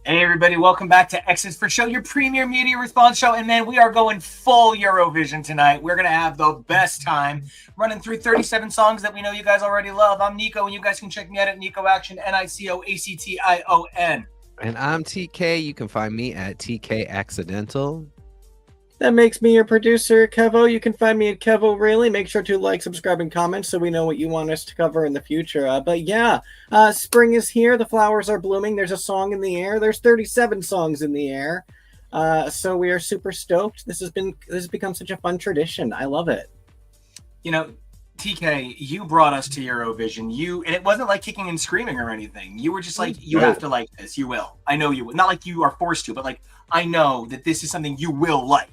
Hey everybody, welcome back to X's for Show, your premier media response show. And man, we are going full Eurovision tonight. We're going to have the best time running through 37 songs that we know you guys already love. I'm Nico, and you guys can check me out at Nico Action, NICOACTION. And I'm TK. You can find me at TK Accidental. That makes me your producer, KEVO. You can find me at KEVO Really. Make sure to like, subscribe, and comment so we know what you want us to cover in the future. Spring is here. The flowers are blooming. There's a song in the air. There's 37 songs in the air. So we are super stoked. This has become such a fun tradition. I love it. You know, TK, you brought us to Eurovision. And it wasn't like kicking and screaming or anything. You were just like, you have to like this. You will. I know you will. Not like you are forced to, but like, I know that this is something you will like.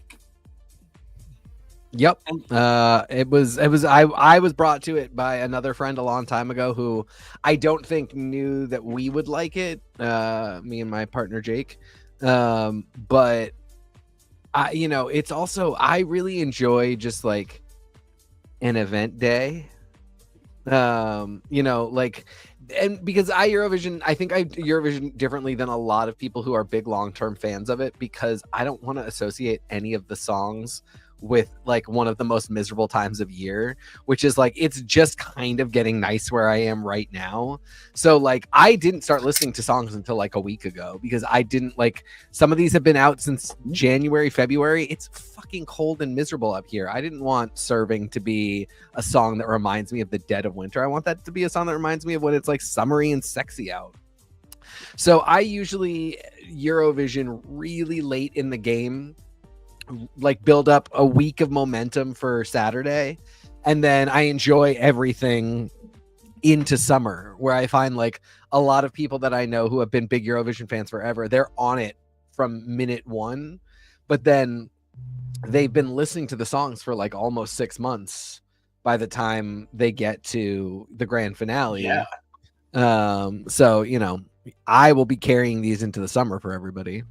Yep. I was brought to it by another friend a long time ago who I don't think knew that we would like it. Me and my partner Jake. But it's also, I really enjoy just like an event day. And because I think I Eurovision differently than a lot of people who are big long-term fans of it, because I don't want to associate any of the songs with like one of the most miserable times of year, which is like, it's just kind of getting nice where I am right now. So like, I didn't start listening to songs until like a week ago, because I didn't like, some of these have been out since January, February. It's fucking cold and miserable up here. I didn't want Serving to be a song that reminds me of the dead of winter. I want that to be a song that reminds me of when it's like summery and sexy out. So I usually Eurovision really late in the game, like build up a week of momentum for Saturday, and then I enjoy everything into summer, where I find like a lot of people that I know who have been big Eurovision fans forever, they're on it from minute one, but then they've been listening to the songs for like almost 6 months by the time they get to the grand finale. So I will be carrying these into the summer for everybody.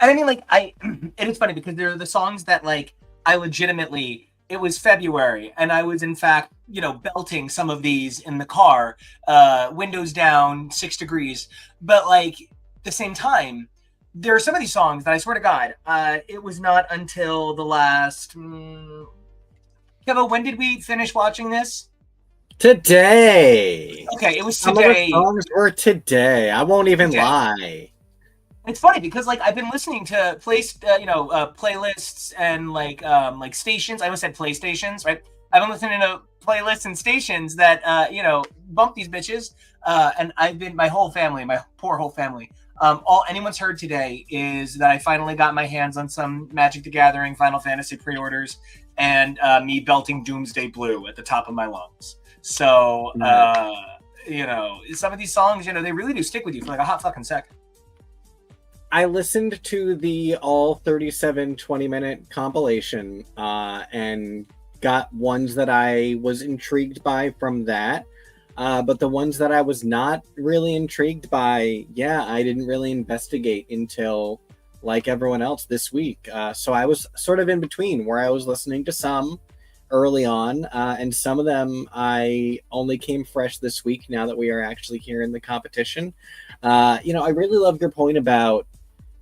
And I mean, like, it is funny because there are the songs that, like, I legitimately, it was February, and I was, in fact, belting some of these in the car, windows down, 6 degrees. But, like, at the same time, there are some of these songs that I swear to God, it was not until the last... Kevo, when did we finish watching this? Today. Okay, it was today. Some of the songs were today. I won't even lie. It's funny because like I've been listening to playlists and like stations. I almost said PlayStations, right? I've been listening to playlists and stations that bump these bitches. And I've been my poor whole family. All anyone's heard today is that I finally got my hands on some Magic the Gathering Final Fantasy pre-orders, and me belting Doomsday Blue at the top of my lungs. So some of these songs, they really do stick with you for like a hot fucking second. I listened to the all 37 20-minute compilation and got ones that I was intrigued by from that. But the ones that I was not really intrigued by, I didn't really investigate until, like everyone else, this week. So I was sort of in between, where I was listening to some early on, and some of them I only came fresh this week, now that we are actually here in the competition. I really love your point about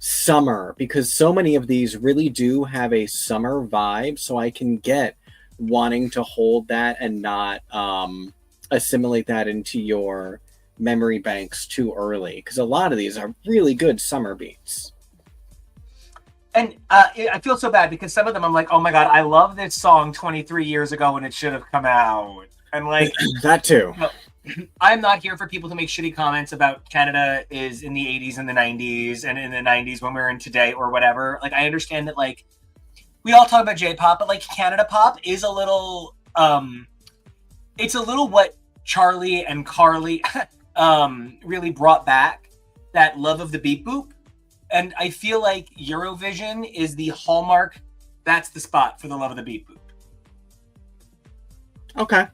summer, because so many of these really do have a summer vibe, so I can get wanting to hold that and not assimilate that into your memory banks too early, because a lot of these are really good summer beats. And I feel so bad because some of them I'm like, oh my God, I love this song 23 years ago when it should have come out. And like that too. I'm not here for people to make shitty comments about Canada is in the 80s and the 90s and in the 90s when we're in today or whatever. Like, I understand that, like, we all talk about J-pop, but, like, Canada pop is a little, it's a little what Charlie and Carly really brought back, that love of the beat boop. And I feel like Eurovision is the hallmark. That's the spot for the love of the beat boop. Okay.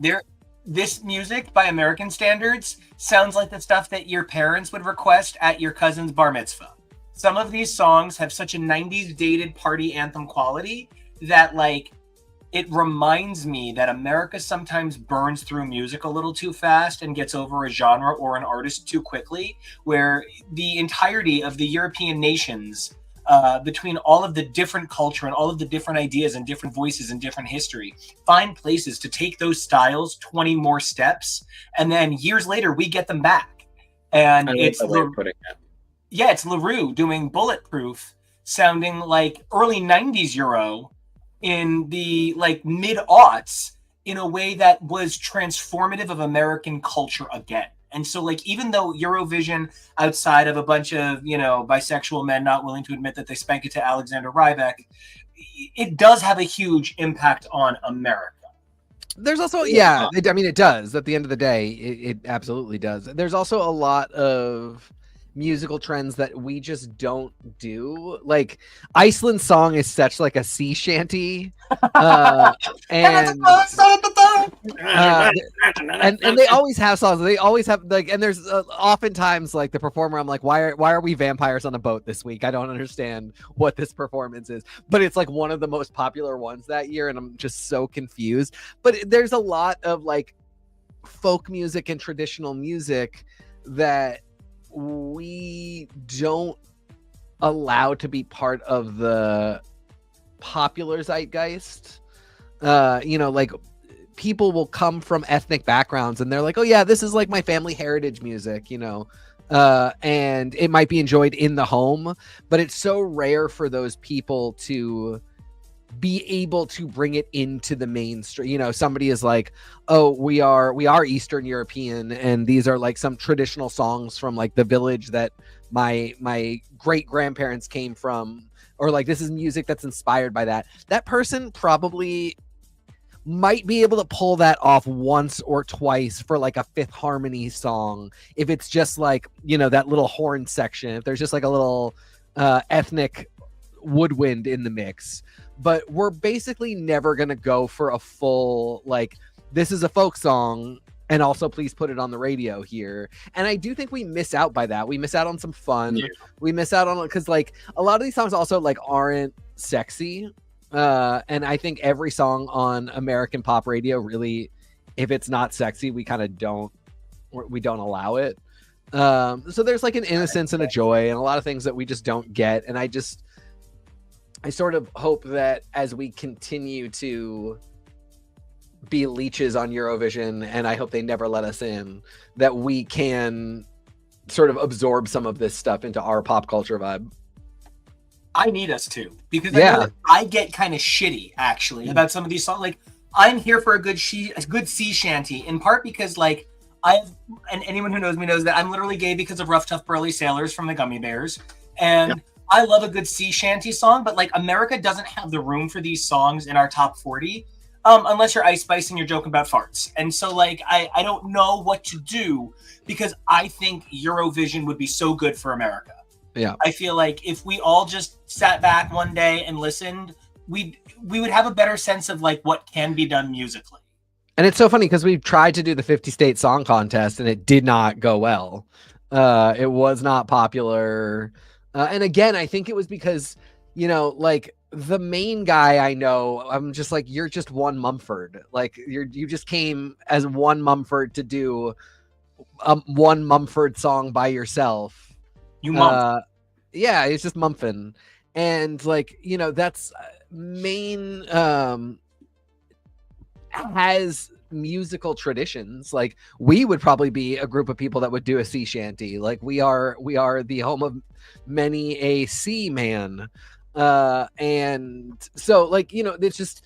This music, by American standards, sounds like the stuff that your parents would request at your cousin's bar mitzvah. Some of these songs have such a 90s dated party anthem quality that, like, it reminds me that America sometimes burns through music a little too fast and gets over a genre or an artist too quickly, where the entirety of the European nations, between all of the different culture and all of the different ideas and different voices and different history, find places to take those styles 20 more steps, and then years later we get them back. And it's yeah, it's LaRue doing Bulletproof, sounding like early 90s Euro in the like mid-aughts in a way that was transformative of American culture again. And so, like, even though Eurovision, outside of a bunch of, you know, bisexual men not willing to admit that they spank it to Alexander Rybak, it does have a huge impact on America. There's also, yeah, I mean, it does. At the end of the day, it absolutely does. There's also a lot of musical trends that we just don't do. Like, Iceland's song is such like a sea shanty, and they always have songs. They always have like, and there's oftentimes like the performer, I'm like, why are we vampires on a boat this week? I don't understand what this performance is, but it's like one of the most popular ones that year, and I'm just so confused. But there's a lot of like folk music and traditional music that we don't allow to be part of the popular zeitgeist. You know, like, people will come from ethnic backgrounds and they're like, oh yeah, this is like my family heritage music, you know, and it might be enjoyed in the home, but it's so rare for those people to be able to bring it into the mainstream. You know, somebody is like, oh, we are Eastern European, and these are like some traditional songs from like the village that my great grandparents came from, or like this is music that's inspired by that. That person probably might be able to pull that off once or twice for like a Fifth Harmony song, if it's just like, you know, that little horn section, if there's just like a little ethnic woodwind in the mix. But we're basically never going to go for a full, like, this is a folk song, and also please put it on the radio here. And I do think we miss out by that. We miss out on some fun. Yeah. We miss out on it because, like, a lot of these songs also, like, aren't sexy. And I think every song on American pop radio really, if it's not sexy, we kind of don't allow it. So there's, like, an innocence and a joy and a lot of things that we just don't get. And I sort of hope that as we continue to be leeches on Eurovision, and I hope they never let us in, that we can sort of absorb some of this stuff into our pop culture vibe. I need us to, because I know that I get kind of shitty actually about some of these songs. Like, I'm here for a good sea shanty, in part because, like, and anyone who knows me knows that I'm literally gay because of Rough Tough Burly Sailors from the Gummy Bears, and I love a good sea shanty song, but like, America doesn't have the room for these songs in our top 40, unless you're Ice Spice and you're joking about farts. And so, like, I don't know what to do, because I think Eurovision would be so good for America. Yeah, I feel like if we all just sat back one day and listened, we would have a better sense of like what can be done musically. And it's so funny because we tried to do the 50-state song contest and it did not go well. It was not popular. And again, I think it was because, you know, like, the main guy I know, I'm just like, you're just one Mumford. Like, you just came as one Mumford to do one Mumford song by yourself. You Mumford. Yeah, it's just Mumfin. And, like, you know, that's Maine has musical traditions. Like, we would probably be a group of people that would do a sea shanty. Like, we are the home of many a sea man. And so, like, you know, there's just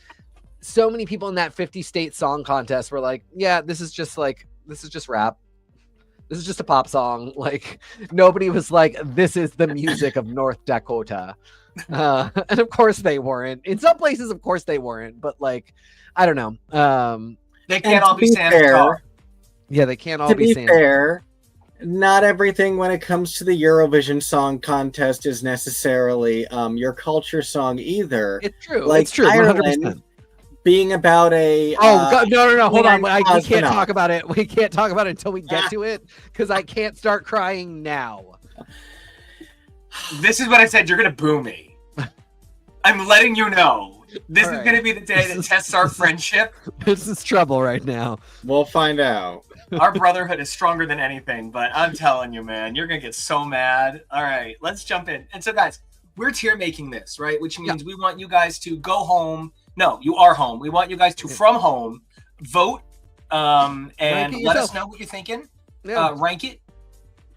so many people in that 50-state song contest were like, yeah, this is just rap. This is just a pop song. Like, nobody was like, this is the music of North Dakota. And of course they weren't. In some places, of course they weren't. But, like, I don't know. They can't all be Sam. Yeah, they can't all be Sam. To be fair, not everything when it comes to the Eurovision Song Contest is necessarily your culture song either. It's true. Like, it's true. Ireland 100%. Being about a God, no, hold on. We can't talk about it. We can't talk about it until we get to it, because I can't start crying now. This is what I said. You're gonna boo me. I'm letting you know. This All is right. going to be the day that tests our friendship. This is trouble right now. We'll find out. Our brotherhood is stronger than anything, but I'm telling you, man, you're going to get so mad. All right, let's jump in. And so, guys, we're tier making this, right? Which means we want you guys to go home. No, you are home. We want you guys to, from home, vote and let us know what you're thinking. Yeah. Rank it.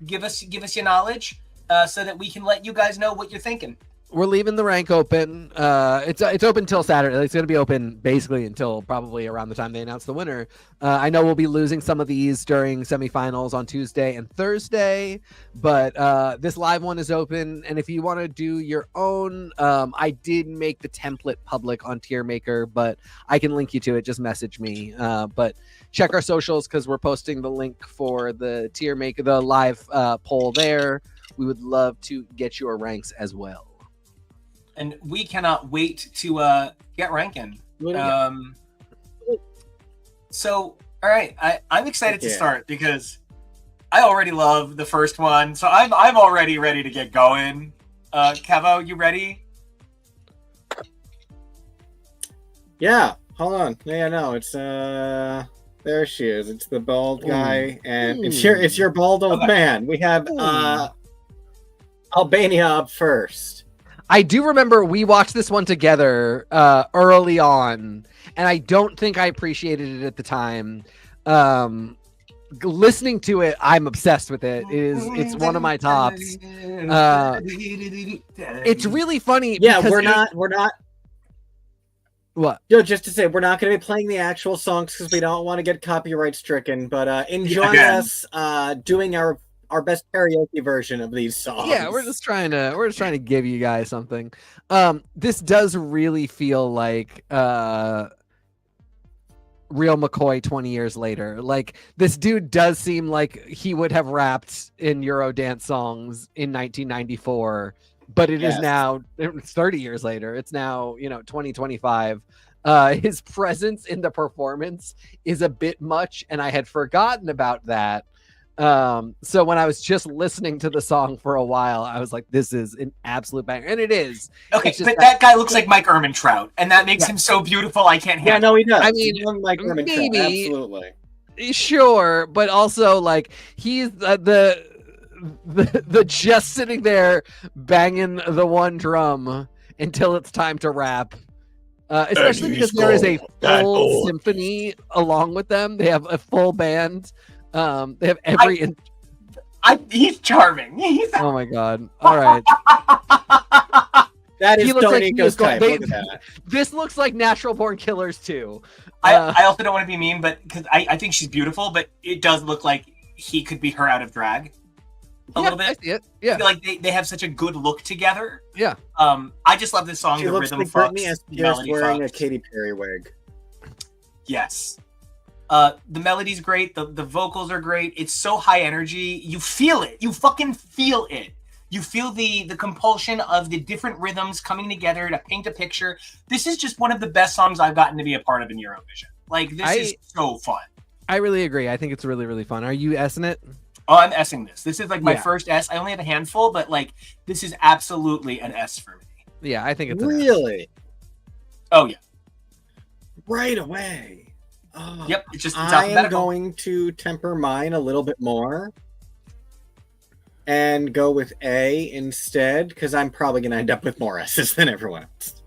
Give us your knowledge so that we can let you guys know what you're thinking. We're leaving the rank open. It's open till Saturday. It's going to be open basically until probably around the time they announce the winner. I know we'll be losing some of these during semifinals on Tuesday and Thursday, but this live one is open. And if you want to do your own, I did make the template public on Tier Maker, but I can link you to it. Just message me. But check our socials because we're posting the link for the Tier Maker, the live poll there. We would love to get your ranks as well. And we cannot wait to get ranking. So, all right, I'm excited to start because I already love the first one. So I'm already ready to get going. Kevo, you ready? Yeah, hold on. Yeah, no, it's there she is. It's the bald guy, and it's your bald old man. We have Albania up first. I do remember we watched this one together early on, and I don't think I appreciated it at the time. Listening to it, I'm obsessed with it. It's one of my tops. It's really funny. Yeah, we're not. What? Just to say, we're not going to be playing the actual songs because we don't want to get copyright stricken. But enjoy us doing our best karaoke version of these songs. Yeah, we're just trying to give you guys something. This does really feel like real McCoy 20 years later. Like, this dude does seem like he would have rapped in Eurodance songs in 1994, but it is now, it's 30 years later. It's now, 2025. His presence in the performance is a bit much, and I had forgotten about that. So when I was just listening to the song for a while, I was like, this is an absolute banger. And it is. Okay, but that guy looks like Mike Ehrmantraut, and that makes him so beautiful I can't handle. Yeah, no, he does. I mean, Mike Ehrmantraut, maybe, absolutely. Sure, but also, like, he's the just sitting there banging the one drum until it's time to rap. Especially because there is a full symphony along with them. They have a full band. They have every. He's charming. Oh my god! All right. That is NICO's type. Look at that. This looks like Natural Born Killers too. I also don't want to be mean, but because I think she's beautiful, but it does look like he could be her out of drag a little bit. I see it. Yeah. I feel like they have such a good look together. Yeah. I just love this song. She the looks rhythm like fucks, Britney the Spears melody wearing fucks. a Katy Perry wig. Yes. The melody's great. The vocals are great. It's so high energy. You feel it. You fucking feel it. You feel the compulsion of the different rhythms coming together to paint a picture. This is just one of the best songs I've gotten to be a part of in Eurovision. Like, this is so fun. I really agree. I think it's really, really fun. Are you S-ing it? Oh, I'm S-ing this. This is like my first S. I only have a handful, but like, this is absolutely an S for me. Yeah, I think it's an really. S. Oh yeah. Right away. Oh, yep, it's I am going to temper mine a little bit more and go with A instead, because I'm probably going to end up with more S's than everyone else.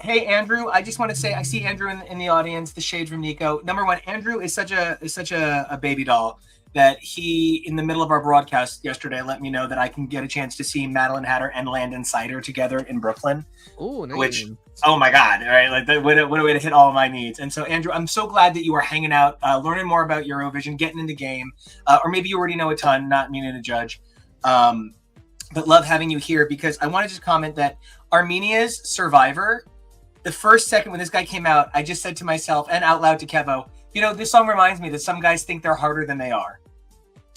Hey Andrew, I just want to say I see Andrew in the audience. The shade from NICO. Number one, Andrew is such a baby doll that he, in the middle of our broadcast yesterday, let me know that I can get a chance to see Madeline Hatter and Landon Sider together in Brooklyn. Oh, nice. Which, oh my God, all right, like what a way to hit all of my needs. And so, Andrew, I'm so glad that you are hanging out, learning more about Eurovision, getting in the game, or maybe you already know a ton, not meaning to judge, but love having you here because I want to just comment that Armenia's Survivor, the first second when this guy came out, I just said to myself and out loud to Kevo, this song reminds me that some guys think they're harder than they are.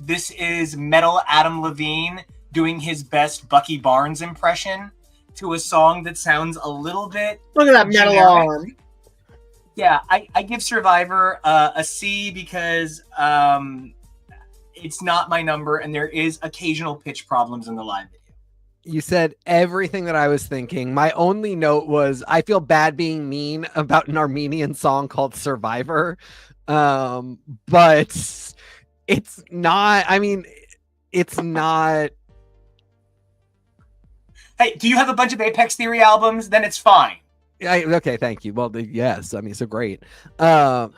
This is metal Adam Levine doing his best Bucky Barnes impression to a song that sounds a little bit Look at that metal generic. arm. Yeah, I give Survivor a C because it's not my number and there is occasional pitch problems in the live video. You said everything that I was thinking. My only note was I feel bad being mean about an Armenian song called Survivor. But it's not, I mean, it's not. Hey, do you have a bunch of Apex Theory albums? Then it's fine. Okay, thank you. Well, yes, I mean, so great. Yeah.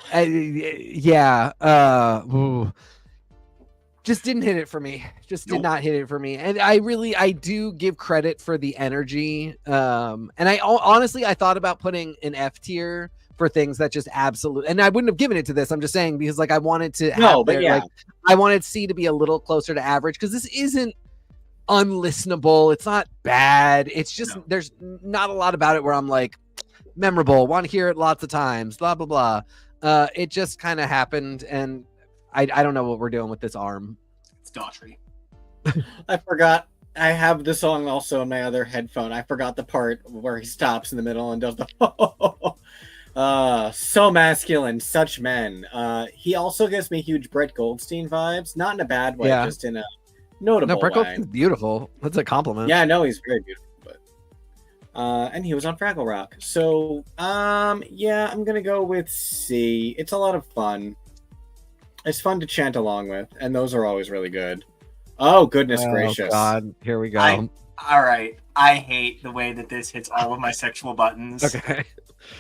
Just didn't hit it for me. Just did not hit it for me. And I do give credit for the energy. And I honestly, I thought about putting an F tier for things that just absolutely, and I wouldn't have given it to this. I'm just saying, because like I wanted to have like, I wanted C to be a little closer to average, because this isn't unlistenable. It's not bad. It's just, there's not a lot about it where I'm like, memorable, want to hear it lots of times, blah, blah, blah. It just kind of happened. And I don't know what we're doing with this arm. It's Daughtry. I forgot. I have the song also in my other headphone. I forgot the part where he stops in the middle and does the so masculine, such men. He also gives me huge Brett Goldstein vibes, not in a bad way, just in a notable Brett way. Goldstein's beautiful. That's a compliment. Yeah, no, he's very beautiful. But and he was on Fraggle Rock. So yeah, I'm gonna go with C. It's a lot of fun. It's fun to chant along with, and those are always really good. Oh, goodness gracious. God, here we go. All right. I hate the way that this hits all of my sexual buttons. Okay.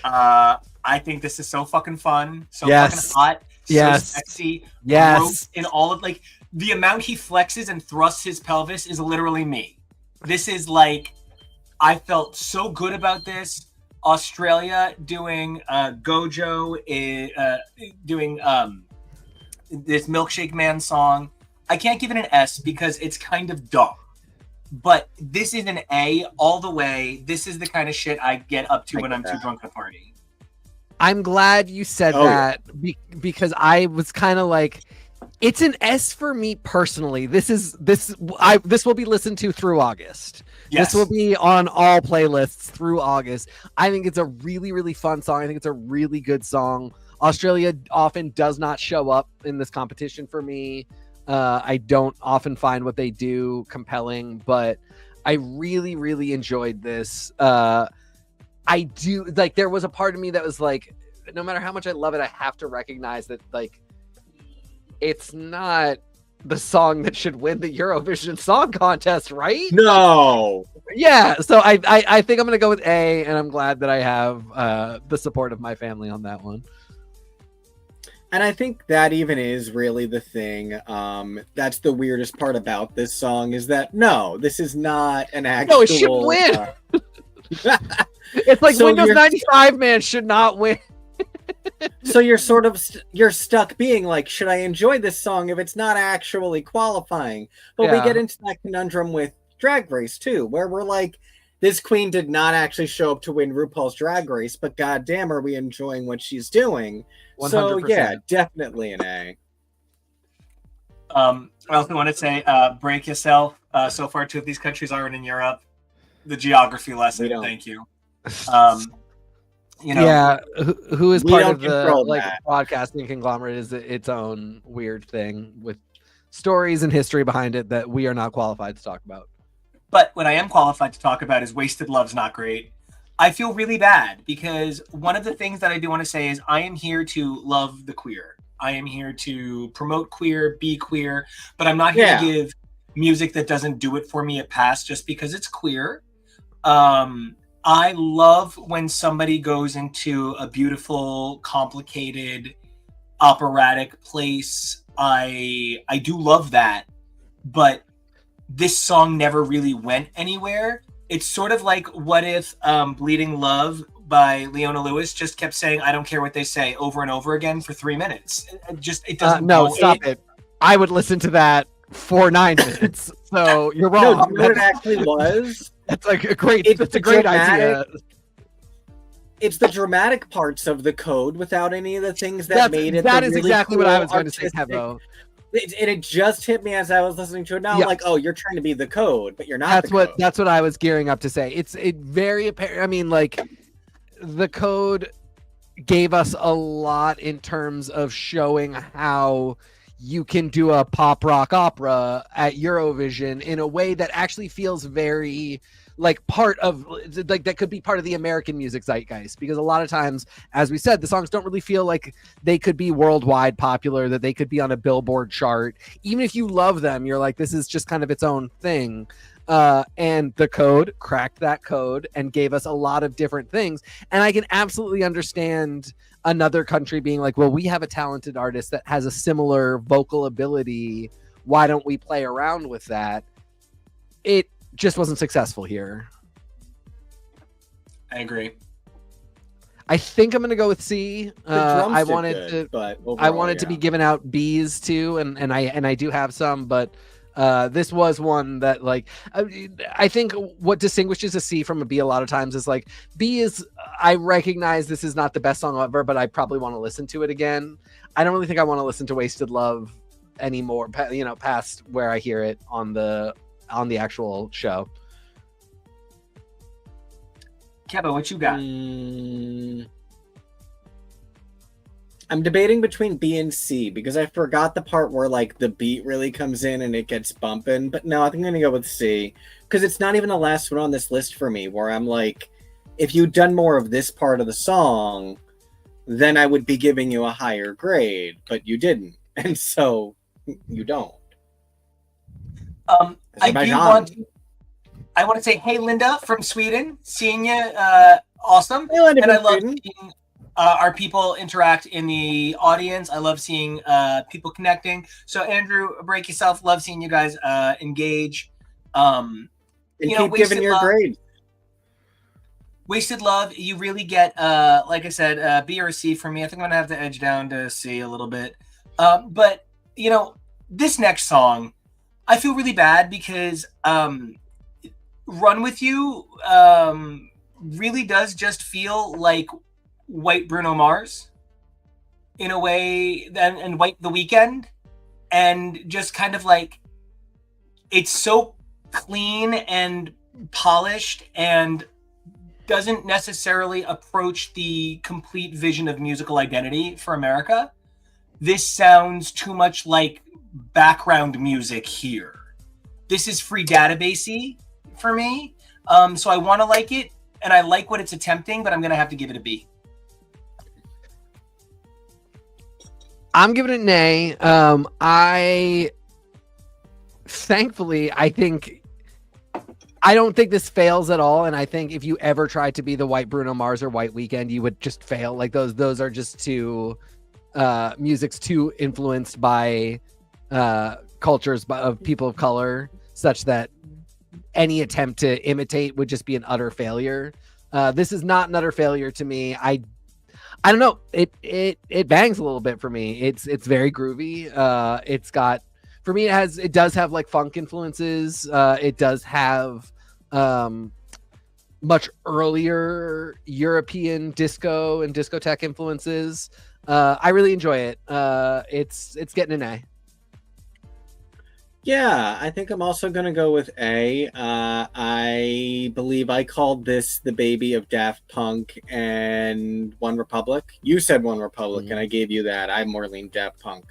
I think this is so fucking fun, so fucking hot, so sexy. Yes. In all of, like, the amount he flexes and thrusts his pelvis is literally me. This is like, I felt so good about this. Australia doing Gojo, doing this Milkshake Man song. I can't give it an S because it's kind of dumb. But this is an A all the way. This is the kind of shit I get up to when I'm too drunk to party. I'm glad you said that because I was kind of like, it's an S for me personally. This will be listened to through August. Yes. This will be on all playlists through August. I think it's a really, really fun song. I think it's a really good song. Australia often does not show up in this competition for me. I don't often find what they do compelling, but I really, really enjoyed this. I do, like, there was a part of me that was like, no matter how much I love it, I have to recognize that, like, it's not the song that should win the Eurovision Song Contest, right? No. Yeah, so I think I'm going to go with A, and I'm glad that I have the support of my family on that one. And I think that even is really the thing. That's the weirdest part about this song is that, no, this is not an actual... No, it shouldn't win. It's like, so Windows 95 man should not win. So you're sort of you're stuck being like, should I enjoy this song if it's not actually qualifying? But we get into that conundrum with Drag Race too, where we're like, this queen did not actually show up to win RuPaul's Drag Race, but goddamn, are we enjoying what she's doing? 100%. So yeah, definitely an A. I also want to say, break yourself. So far, 2 of these countries aren't in Europe. The geography lesson. Thank you. You know, yeah, who is part of the like broadcasting conglomerate is its own weird thing with stories and history behind it that we are not qualified to talk about. But what I am qualified to talk about is Wasted Love's Not Great. I feel really bad because one of the things that I do want to say is I am here to love the queer. I am here to promote queer, be queer, but I'm not here to give music that doesn't do it for me a pass just because it's queer. I love when somebody goes into a beautiful, complicated, operatic place. I do love that, but this song never really went anywhere. It's sort of like, what if Bleeding Love by Leona Lewis just kept saying, I don't care what they say over and over again for 3 minutes. It doesn't no, stop it. I would listen to that for 9 minutes. So you're wrong. No, what it actually was? It's like a great, it's a great idea. It's the dramatic parts of the code without any of the things that made it. That is really exactly cool, what I was going to say, KEVO. It just hit me as I was listening to it. Now I'm like, oh, you're trying to be the code, but you're not. That's what I was gearing up to say. It's very apparent. I mean, like, the code gave us a lot in terms of showing how you can do a pop rock opera at Eurovision in a way that actually feels very like part of like that could be part of the American music zeitgeist, because a lot of times, as we said, the songs don't really feel like they could be worldwide popular, that they could be on a Billboard chart. Even if you love them, you're like, this is just kind of its own thing. And the Code cracked that code and gave us a lot of different things. And I can absolutely understand another country being like, well, we have a talented artist that has a similar vocal ability. Why don't we play around with that? It just wasn't successful here. I agree. I think I'm gonna go with C. I wanted to be giving out B's too, and I do have some, but this was one that like I think what distinguishes a C from a B a lot of times is like B is, I recognize this is not the best song ever, but I probably want to listen to it again. I don't really think I want to listen to Wasted Love anymore, past where I hear it on the actual show. KEVO, what you got? I'm debating between B and C because I forgot the part where like the beat really comes in and it gets bumping. But no, I think I'm gonna go with C because it's not even the last one on this list for me. Where I'm like, if you'd done more of this part of the song, then I would be giving you a higher grade. But you didn't, and so you don't. I want to say, hey, Linda from Sweden, seeing you, awesome. Hey, Linda, and I love Sweden. seeing our people interact in the audience. I love seeing people connecting. So Andrew, break yourself. Love seeing you guys engage. And keep giving your grade. Wasted Love, you really get, like I said, B or C for me. I think I'm going to have to edge down to C a little bit. But, this next song, I feel really bad because Run With You really does just feel like white Bruno Mars in a way, and white The Weeknd, and just kind of like, it's so clean and polished and doesn't necessarily approach the complete vision of musical identity for America. This sounds too much like background music here. This is free databasey for me. So I want to like it, and I like what it's attempting, but I'm going to have to give it a B. I'm giving it an A. I don't think this fails at all, and I think if you ever tried to be the white Bruno Mars or white Weeknd, you would just fail. Like those are just too music's too influenced by cultures of people of color, such that any attempt to imitate would just be an utter failure. This is not an utter failure to me. I don't know. It bangs a little bit for me. It's very groovy. It's got, for me, it does have like funk influences. It does have much earlier European disco and discotheque influences. I really enjoy it. It's getting an A. Yeah, I think I'm also going to go with A. I believe I called this the baby of Daft Punk and One Republic. You said One Republic, and I gave you that. I more lean Daft Punk.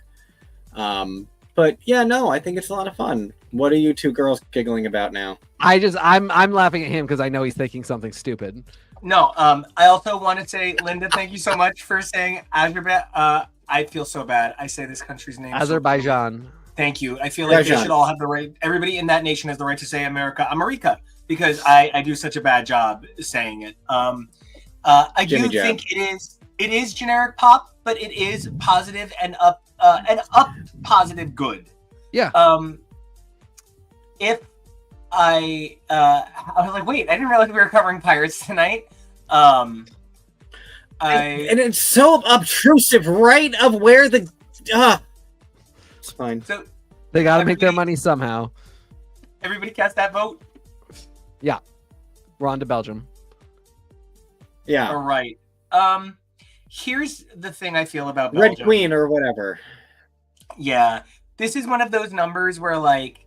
But yeah, no, I think it's a lot of fun. What are you two girls giggling about now? I'm laughing at him because I know he's thinking something stupid. No, I also want to say, Linda, thank you so much for saying Azerbaijan. I feel so bad. I say this country's name. Azerbaijan. Thank you. I feel like they should all have the right. Everybody in that nation has the right to say America, because I do such a bad job saying it. I do think it is generic pop, but it is positive and up positive good. Yeah. If I was like, wait, I didn't realize we were covering pirates tonight. And it's so obtrusive, right? Of where the it's fine. So they got to make their money somehow. Everybody cast that vote. Yeah, we're on to Belgium. Yeah. All right. Here's the thing I feel about Belgium. Red Queen or whatever. Yeah, this is one of those numbers where, like,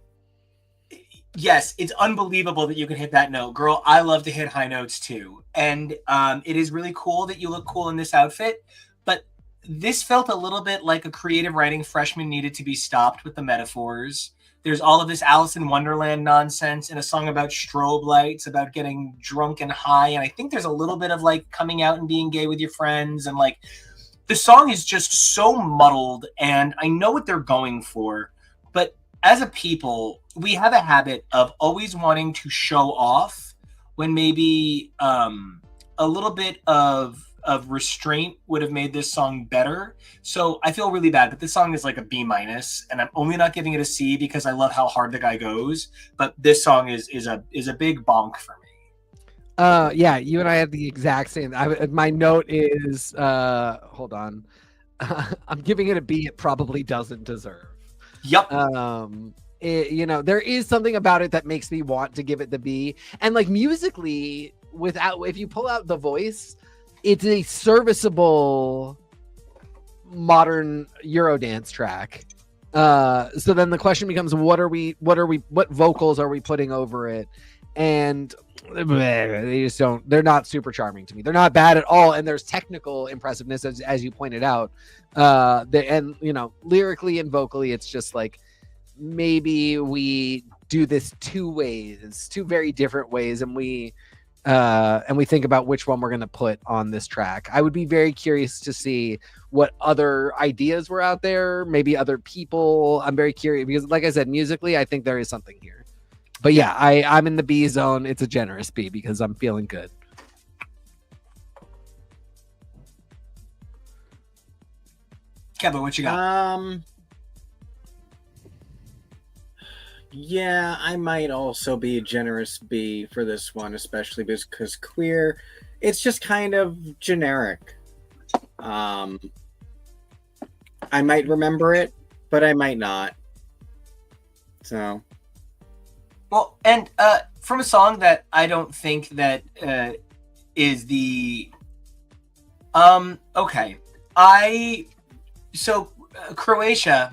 yes, it's unbelievable that you can hit that note. Girl, I love to hit high notes too. And it is really cool that you look cool in this outfit. But this felt a little bit like a creative writing freshman needed to be stopped with the metaphors. There's all of this Alice in Wonderland nonsense in a song about strobe lights, about getting drunk and high. And I think there's a little bit of like coming out and being gay with your friends. And like the song is just so muddled, and I know what they're going for. But as a people, we have a habit of always wanting to show off when maybe a little bit of restraint would have made this song better. So I feel really bad, but this song is like a B-, and I'm only not giving it a C because I love how hard the guy goes. But this song is a big bonk for me. Yeah, you and I had the exact same. My note is, hold on, I'm giving it a B. It probably doesn't deserve. Yep. There is something about it that makes me want to give it the B. And like musically, if you pull out the voice, it's a serviceable modern Eurodance track. So then the question becomes, what vocals are we putting over it? And they're not super charming to me. They're not bad at all. And there's technical impressiveness, as you pointed out. Lyrically and vocally, it's just like, maybe we do this two very different ways. And we think about which one we're going to put on this track. I would be very curious to see what other ideas were out there, maybe other people. I'm very curious because, like I said, musically, I think there is something here. But yeah, I'm in the B zone. It's a generous B because I'm feeling good. Kevin, what you got? Yeah, I might also be a generous B for this one, especially because queer, it's just kind of generic. I might remember it, but I might not. So. Well, and from a song that I don't think that is the okay. Croatia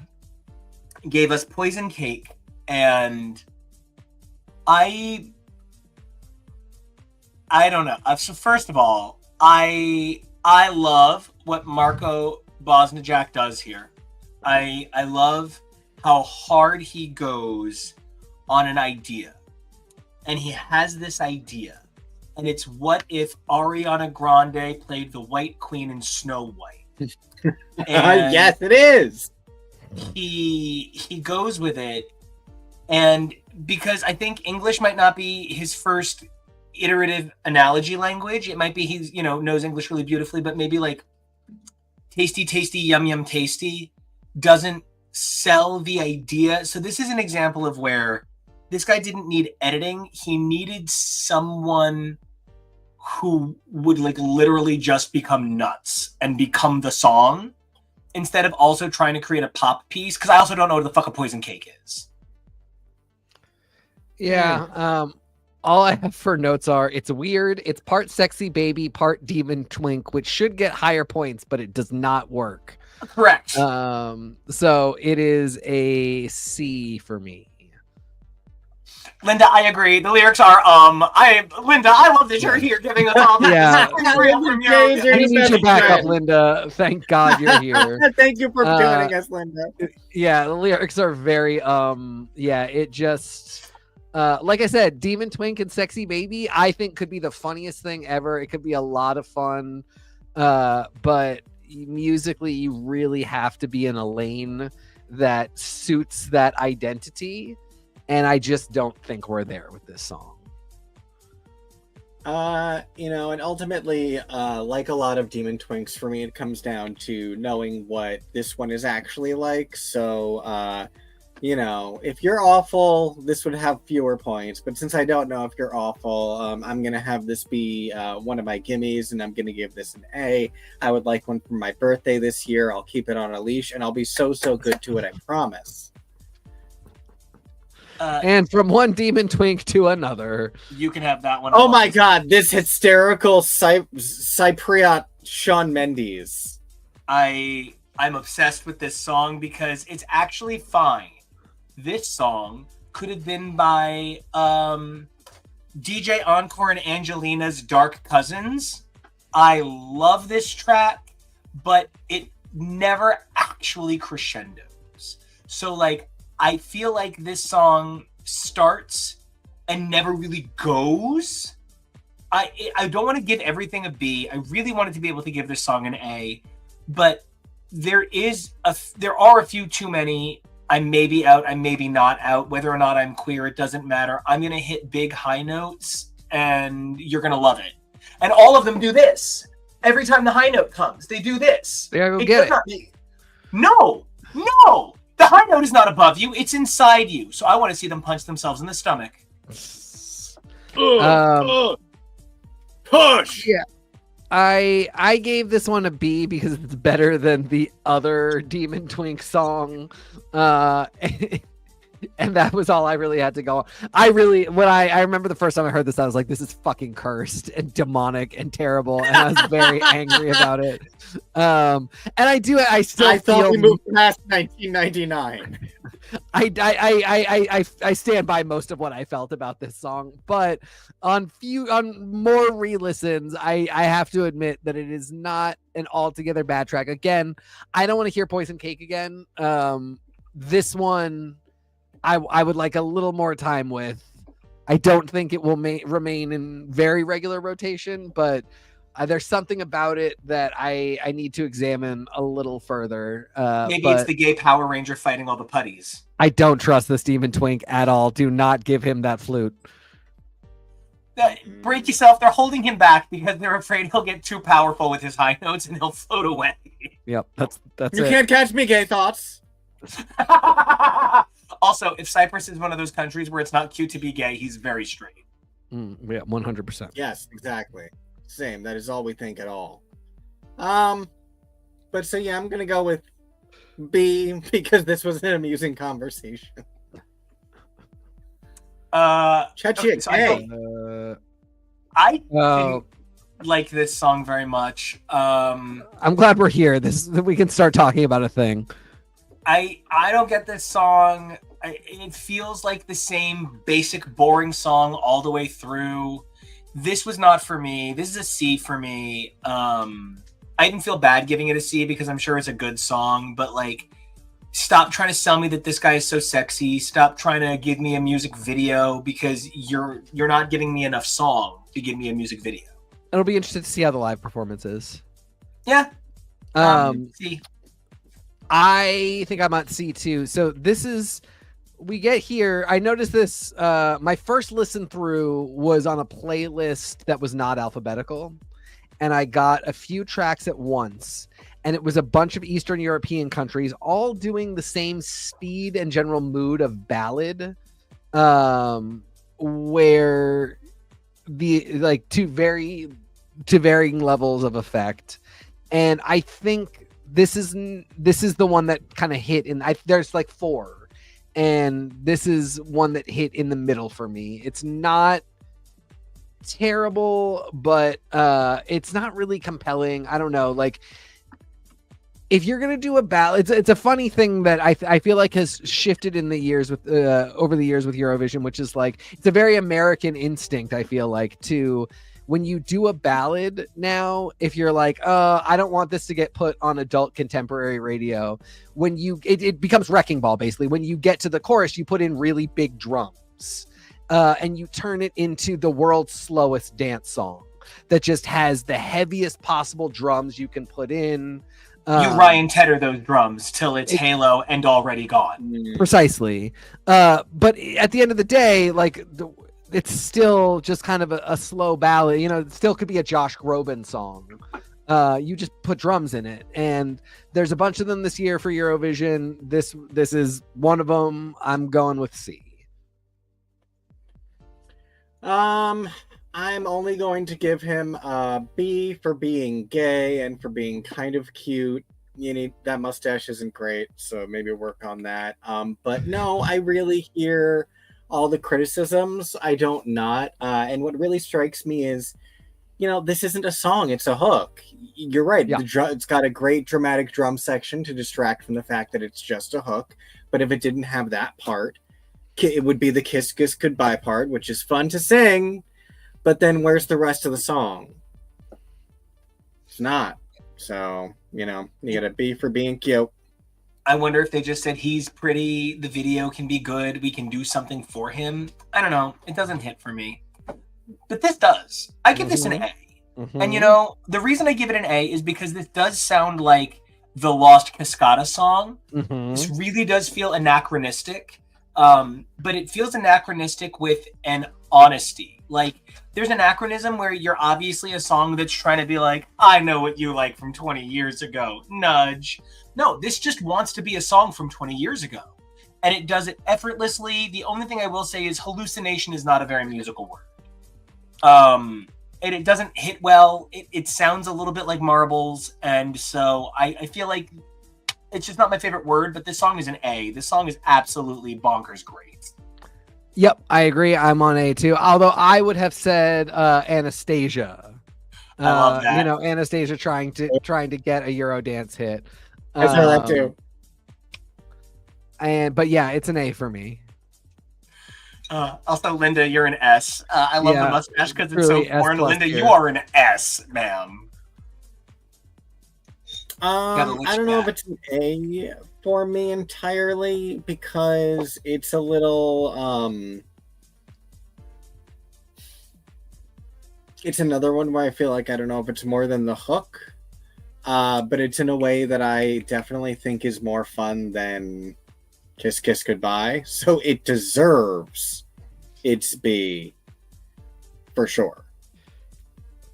gave us Poison Cake, and I don't know. So first of all, I love what Marko Bosnijak does here. I love how hard he goes on an idea. And he has this idea. And it's, what if Ariana Grande played the White Queen in Snow White? Yes, it is. He goes with it. And because I think English might not be his first iterative analogy language, it might be he's, knows English really beautifully, but maybe like tasty, tasty, yum, yum, tasty doesn't sell the idea. So this is an example of where this guy didn't need editing. He needed someone who would like literally just become nuts and become the song instead of also trying to create a pop piece. Because I also don't know what the fuck a Poison Cake is. Yeah. All I have for notes are, it's weird. It's part sexy baby, part demon twink, which should get higher points, but it does not work. Correct. So it is a C for me. Linda, I agree. The lyrics are, Linda, I love that you're here giving us all that. Yeah. We need your backup, Linda. Thank God you're here. Thank you for joining us, Linda. Yeah, the lyrics are very, it just, like I said, Demon Twink and Sexy Baby, I think could be the funniest thing ever. It could be a lot of fun. But musically, you really have to be in a lane that suits that identity. And I just don't think we're there with this song. And ultimately, like a lot of Demon Twinks, for me, it comes down to knowing what this one is actually like. So, if you're awful, this would have fewer points. But since I don't know if you're awful, I'm going to have this be one of my gimmies, and I'm going to give this an A. I would like one for my birthday this year. I'll keep it on a leash, and I'll be so good to it, I promise. And from one Demon Twink to another. You can have that one. Oh my God, this hysterical Cypriot Shawn Mendes. I'm obsessed with this song because it's actually fine. This song could have been by DJ Encore and Angelina's Dark Cousins. I love this track, but it never actually crescendos. So like I feel like this song starts and never really goes. I don't want to give everything a B. I really wanted to be able to give this song an A, but there are a few too many. I may be out, I may be not out. Whether or not I'm queer, it doesn't matter. I'm gonna hit big high notes, and you're gonna love it. And all of them do this every time the high note comes. They do this. Yeah, go get it. No. The high note is not above you; it's inside you. So I want to see them punch themselves in the stomach. Push. Yeah. I gave this one a B because it's better than the other Demon Twink song. And that was all I really had to go on. I remember the first time I heard this, I was like, this is fucking cursed and demonic and terrible. And I was very angry about it. And I thought we moved past 1999. I stand by most of what I felt about this song, but on more re-listens, I have to admit that it is not an altogether bad track. Again, I don't want to hear Poison Cake again. This one I would like a little more time with. I don't think it will remain in very regular rotation, but there's something about it that I need to examine a little further. Maybe it's the gay Power Ranger fighting all the putties. I don't trust this Demon Twink at all. Do not give him that flute. Break yourself. They're holding him back because they're afraid he'll get too powerful with his high notes and he'll float away. Yep, that's you it. Can't catch me, gay thoughts. Also, if Cyprus is one of those countries where it's not cute to be gay, he's very straight. Yeah, 100%. Yes, exactly. Same. That is all we think at all. But so yeah, I'm gonna go with B because this was an amusing conversation. Okay, so I didn't like this song very much. I'm glad we're here. We can start talking about a thing. I don't get this song. It feels like the same basic boring song all the way through. This was not for me. This is a C for me. I didn't feel bad giving it a C because I'm sure it's a good song, but like, stop trying to sell me that this guy is so sexy. Stop trying to give me a music video because you're not giving me enough song to give me a music video. It'll be interesting to see how the live performance is. Yeah. C. I think I'm at C too. So we get here. I noticed this. My first listen through was on a playlist that was not alphabetical, and I got a few tracks at once, and it was a bunch of Eastern European countries all doing the same speed and general mood of ballad, where to varying levels of effect. And I think this is the one that kind of hit there's like 4, and this is one that hit in the middle for me. It's not terrible, but it's not really compelling. I don't know, like, if you're gonna do a ballad, it's a funny thing that I feel like has shifted in the years with over the years with Eurovision, which is like, it's a very American instinct, I feel like, to when you do a ballad now, if you're like, I don't want this to get put on adult contemporary radio, when it becomes Wrecking Ball, basically. When you get to the chorus, you put in really big drums, and you turn it into the world's slowest dance song that just has the heaviest possible drums you can put in. You Ryan Tedder those drums till it's Halo and Already Gone. Precisely. But at the end of the day, like, it's still just kind of a slow ballad. You know, it still could be a Josh Groban song. You just put drums in it, and there's a bunch of them this year for Eurovision. This is one of them. I'm going with C. I'm only going to give him a B for being gay and for being kind of cute. That mustache isn't great, so maybe work on that. But no, I really hear all the criticisms. I don't not. And what really strikes me is, this isn't a song, it's a hook. You're right. Yeah. It's got a great dramatic drum section to distract from the fact that it's just a hook. But if it didn't have that part, it would be the Kiss Kiss Goodbye part, which is fun to sing. But then where's the rest of the song? It's not. So, You know, you get a B for being cute. I wonder if they just said he's pretty, the video can be good, we can do something for him. I don't know. It doesn't hit for me. But this does. I give this an A. And you know, the reason I give it an A is because this does sound like the Lost Cascada song. This really does feel anachronistic. But it feels anachronistic with an honesty. Like, there's anachronism where you're obviously a song that's trying to be like, I know what you like from 20 years ago. Nudge. No, this just wants to be a song from 20 years ago. And it does it effortlessly. The only thing I will say is hallucination is not a very musical word. And it doesn't hit well. It sounds a little bit like marbles. And so I feel like it's just not my favorite word, but this song is an A. This song is absolutely bonkers great. Yep, I agree. I'm on A too. Although I would have said Anastasia. I love that. You know, Anastasia trying to get a Eurodance hit. I saw that too. But yeah, it's an A for me. Also, Linda, you're an S. I love the mustache because it's really so foreign. Linda, here. you are an S, ma'am. I don't know if it's an A for me entirely because it's a little it's another one where I feel like I don't know if it's more than the hook, but it's in a way that I definitely think is more fun than Kiss Kiss Goodbye, so it deserves its B for sure.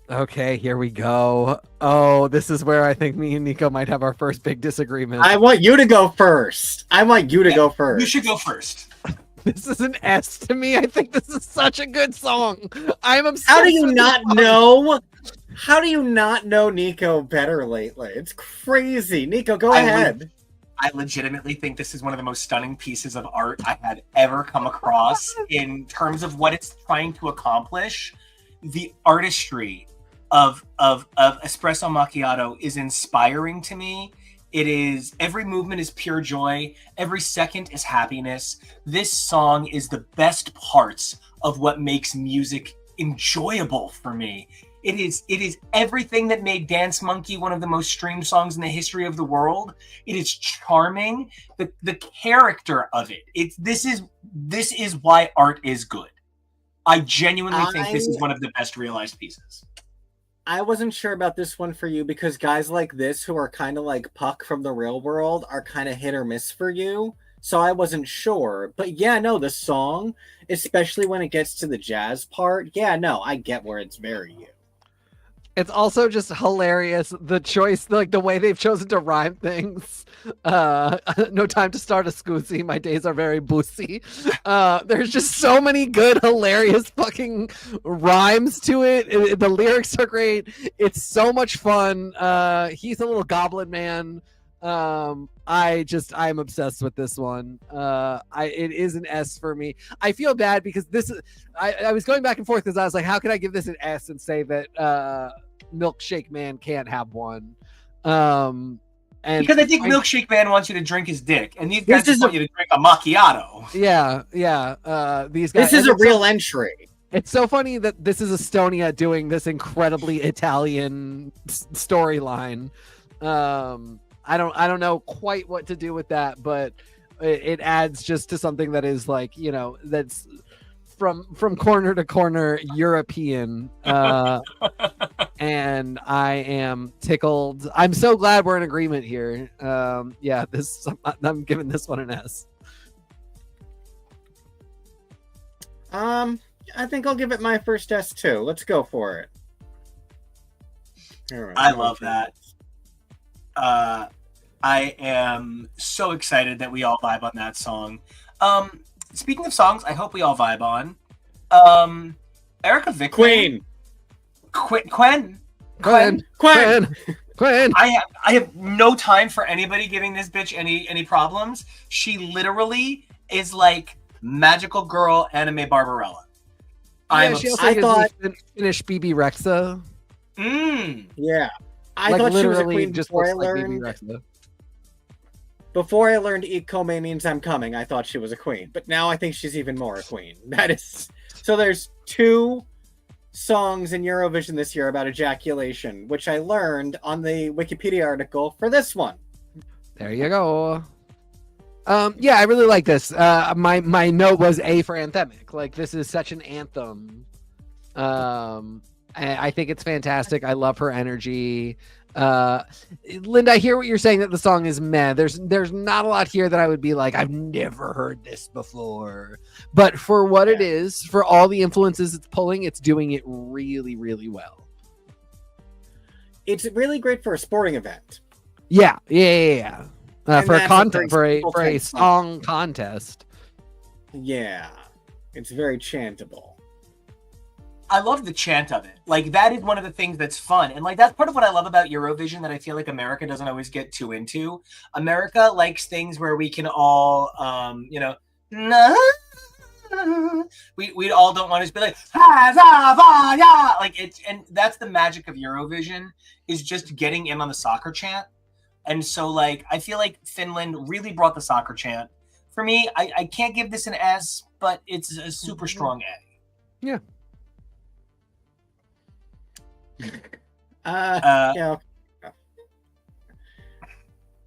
Okay, here we go. Oh, this is where I think me and Nico might have our first big disagreement. I want you to go first. Go first. You should go first. This is an S to me. I think this is such a good song. I'm obsessed. How do you not know? How do you not know Nico better lately? It's crazy. Nico, go ahead. I legitimately think this is one of the most stunning pieces of art I had ever come across in terms of what it's trying to accomplish. The artistry of Espresso Macchiato is inspiring to me. It is, every movement is pure joy. Every second is happiness. This song is the best parts of what makes music enjoyable for me. It is everything that made Dance Monkey one of the most streamed songs in the history of the world. It is charming. The character of it. This is why art is good. I genuinely think this is one of the best realized pieces. I wasn't sure about this one for you because guys like this who are kind of like Puck from the real world are kind of hit or miss for you. So I wasn't sure. But yeah, no, the song, especially when it gets to the jazz part, yeah, no, I get where it's very you. It's also just hilarious, the choice, like the way they've chosen to rhyme things. No time to start a scoozy. My days are very boozy. There's just so many good, hilarious fucking rhymes to it. The lyrics are great. It's so much fun. He's a little goblin man. I'm obsessed with this one. It is an S for me. I feel bad because this is, I was going back and forth because I was like, how can I give this an S and say that Milkshake Man can't have one? And because I think Milkshake Man wants you to drink his dick, and these guys just want you to drink a macchiato. Yeah. These guys. This is a real entry. It's so funny that this is Estonia doing this incredibly Italian storyline. I don't know quite what to do with that, but it adds just to something that is like, you know, that's from corner to corner European. And I am tickled. I'm so glad we're in agreement here. Yeah, I'm giving this one an S. I think I'll give it my first S too. Let's go for it. Right, I love that. I am so excited that we all vibe on that song. Speaking of songs, I hope we all vibe on. Erica Vickman. Quinn. I have no time for anybody giving this bitch any problems. She literally is like magical girl anime Barbarella. Yeah, I thought finished BB Rexa. Yeah. I thought she was a queen just before I like learned. Before I learned Ikome means I'm coming, I thought she was a queen. But now I think she's even more a queen. That is so. There's two songs in Eurovision this year about ejaculation, which I learned on the Wikipedia article for this one. There you go. Yeah, I really like this. My note was A for anthemic. Like, this is such an anthem. I think it's fantastic. I love her energy. Linda, I hear what you're saying, that the song is meh. There's not a lot here that I would be like, I've never heard this before. But for what it is, for all the influences it's pulling, it's doing it really, really well. It's really great for a sporting event. Yeah. For a song song. contest. Yeah, it's very chantable. I love the chant of it. Like, that is one of the things that's fun. And like, that's part of what I love about Eurovision that I feel like America doesn't always get too into. America likes things where we can all, we all don't want to just be like, like it's, and that's the magic of Eurovision, is just getting in on the soccer chant. And so like, I feel like Finland really brought the soccer chant. For me, I can't give this an S, but it's a super strong A. Yeah. Yeah.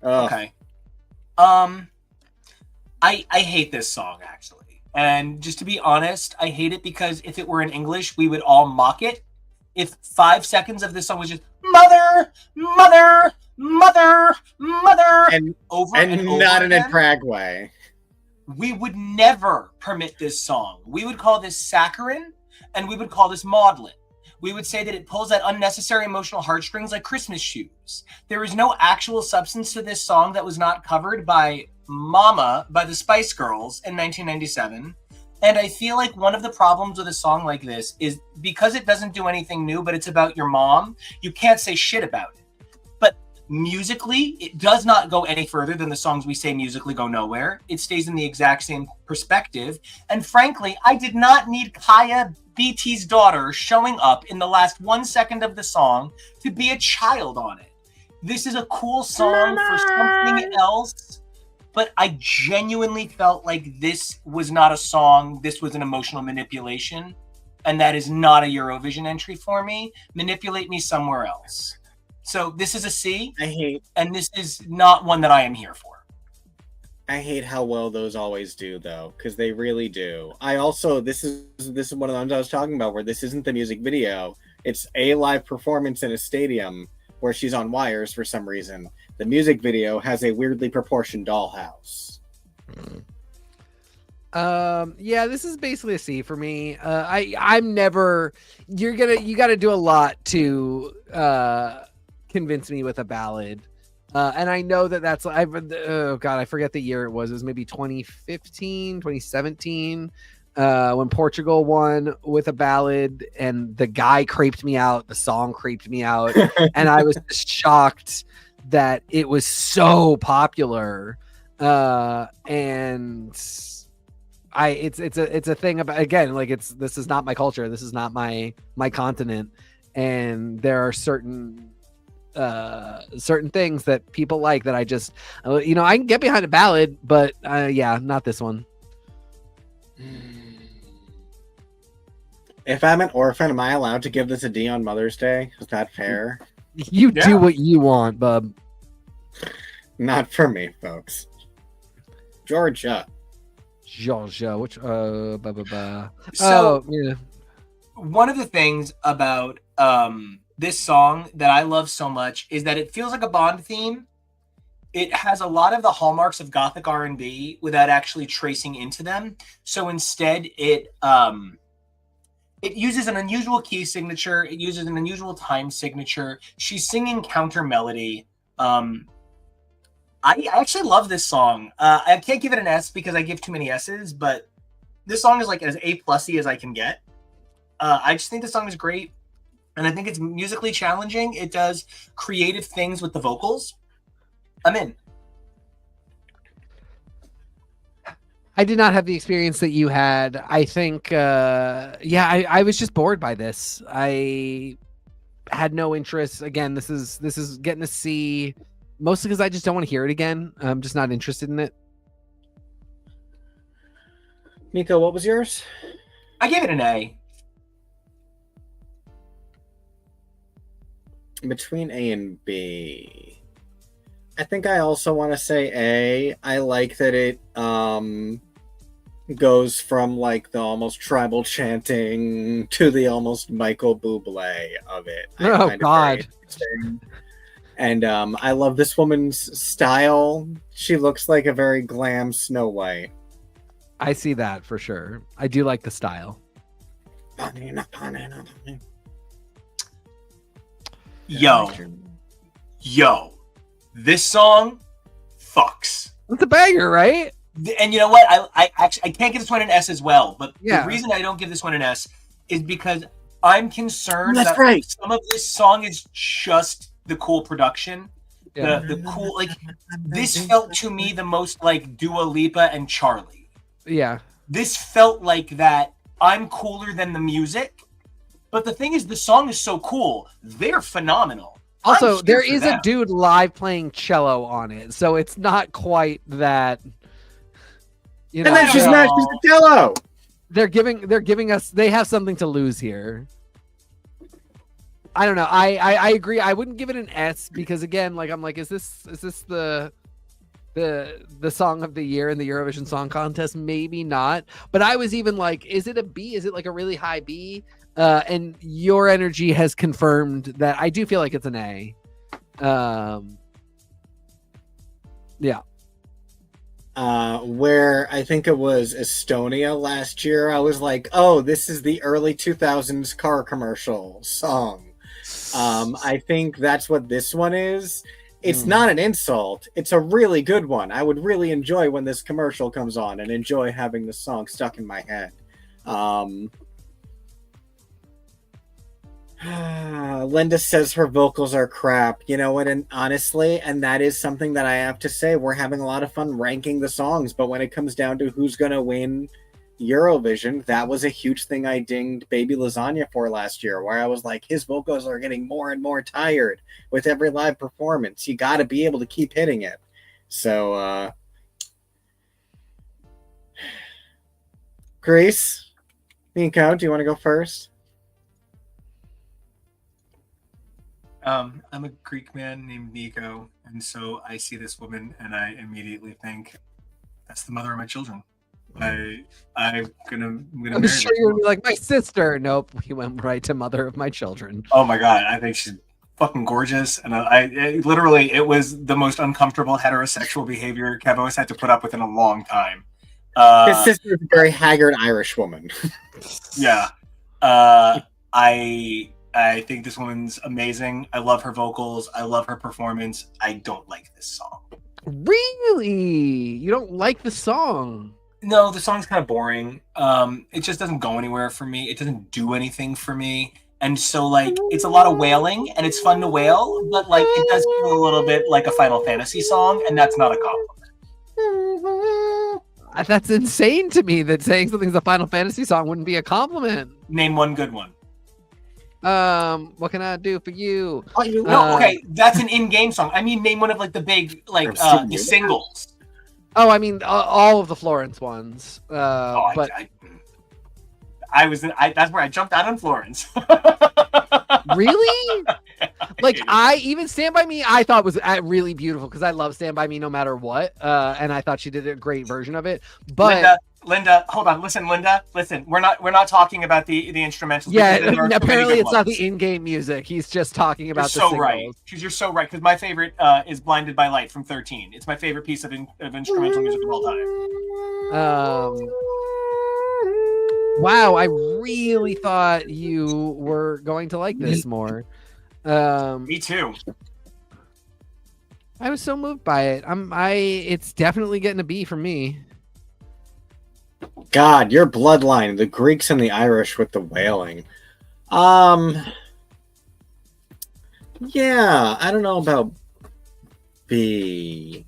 Okay. I hate this song, actually. And just to be honest, I hate it because if it were in English, we would all mock it. If 5 seconds of this song was just mother, mother, mother, mother, and over and and over not in again, a Prague way. we would never permit this song. We would call this saccharine, and we would call this maudlin. We would say that it pulls at unnecessary emotional heartstrings like Christmas shoes. There is no actual substance to this song that was not covered by Mama by the Spice Girls in 1997. And I feel like one of the problems with a song like this is because it doesn't do anything new, but it's about your mom, you can't say shit about it. But musically, it does not go any further than the songs we say musically go nowhere. It stays in the exact same perspective. And frankly, I did not need Kaya BT's daughter showing up in the last 1 second of the song to be a child on it. This is a cool song for something else, but I genuinely felt like this was not a song. This was an emotional manipulation, and that is not a Eurovision entry for me. Manipulate me somewhere else. So this is a C, and this is not one that I am here for. I hate how well those always do, though, because they really do. I also, this is one of the ones I was talking about, where this isn't the music video. It's a live performance in a stadium where she's on wires for some reason. The music video has a weirdly proportioned dollhouse. Yeah, this is basically a C for me. I'm never. You got to do a lot to convince me with a ballad. And I know that's oh god, I forget the year it was. It was maybe 2015, 2017, when Portugal won with a ballad, and the guy creeped me out. The song creeped me out, and I was just shocked that it was so popular. And it's a thing about, again, like this is not my culture. This is not my continent, and there are certain things that people like that I just, I can get behind a ballad, but yeah, not this one. If I'm an orphan, am I allowed to give this a D on Mother's Day? Is that fair? You do what you want, bub. Not for me, folks. Georgia, which So yeah. one of the things about this song that I love so much is that it feels like a Bond theme. It has a lot of the hallmarks of gothic R&B without actually tracing into them. So instead, it uses an unusual key signature. It uses an unusual time signature. She's singing counter melody. I actually love this song. I can't give it an S because I give too many S's, but this song is like as A+y as I can get. I just think the song is great. And I think it's musically challenging. It does creative things with the vocals. I'm in. I did not have the experience that you had. I think, I was just bored by this. I had no interest. Again, this is getting a C, mostly because I just don't want to hear it again. I'm just not interested in it. NICO, what was yours? I gave it an A. between A and B, I think I also want to say A. I like that it goes from like the almost tribal chanting to the almost Michael Bublé of it. I Oh, find it very God. interesting. And I love this woman's style. She looks like a very glam Snow White. I see that for sure. I do like the style. Yo, this song fucks. It's a banger, right? And you know what? I actually I can't give this one an S as well. But Yeah. the reason I don't give this one an S is because I'm concerned That's that right. some of this song is just the cool production. Yeah. The cool, like, this felt to me the most like Dua Lipa and Charlie. Yeah. This felt like that I'm cooler than the music. But the thing is, the song is so cool. They're phenomenal. Also, there is them. a dude live playing cello on it, so it's not quite that. You know, And then she No. smashes the cello. they're giving us. They have something to lose here. I don't know. I agree. I wouldn't give it an S because again, like I'm like, is this the song of the year in the Eurovision Song Contest? Maybe not. But I was even like, is it a B? Is it like a really high B? And your energy has confirmed that I do feel like it's an A. Yeah. Where I think it was Estonia last year, I was like, oh, this is the early 2000s car commercial song. I think that's what this one is. It's not an insult. It's a really good one. I would really enjoy when this commercial comes on and enjoy having the song stuck in my head. Linda says her vocals are crap. You know what? And honestly, and that is something that I have to say. We're having a lot of fun ranking the songs, but when it comes down to who's going to win Eurovision, that was a huge thing I dinged Baby Lasagna for last year, where I was like, his vocals are getting more and more tired with every live performance. You got to be able to keep hitting it. So, Grace, Nico, do you want to go first? I'm a Greek man named NICO, and so I see this woman and I immediately think that's the mother of my children. I'm gonna I'm marry sure this you're woman. like my sister. Nope, he went right to mother of my children. Oh my god, I think she's fucking gorgeous, and I literally it was the most uncomfortable heterosexual behavior KEVO has had to put up with in a long time. His sister is a very haggard Irish woman. Yeah, I think this woman's amazing. I love her vocals. I love her performance. I don't like this song. Really? You don't like the song? No, the song's kind of boring. It just doesn't go anywhere for me. It doesn't do anything for me. And so, like, it's a lot of wailing, and it's fun to wail, but, like, it does feel a little bit like a Final Fantasy song, and that's not a compliment. That's insane to me that saying something's a Final Fantasy song wouldn't be a compliment. Name one good one. What can I do for you? No, okay, that's an in-game song. I mean, name one of, like, the big, like, the singles. Oh, I mean, all of the Florence ones. But that's where I jumped out on Florence. really? Like, I even Stand By Me, I thought was really beautiful because I love Stand By Me no matter what. And I thought she did a great version of it. But Linda, hold on. Listen, Linda, we're not talking about the instrumentals. Yeah, apparently it's not the in-game music. He's just talking about the singles. Right. Because you're so right. Because my favorite is Blinded by Light from 13. It's my favorite piece of instrumental music of all time. Wow, I really thought you were going to like this more. Me too. I was so moved by it. It's definitely getting a B for me. God, your bloodline, the Greeks and the Irish with the wailing. Yeah, I don't know about B.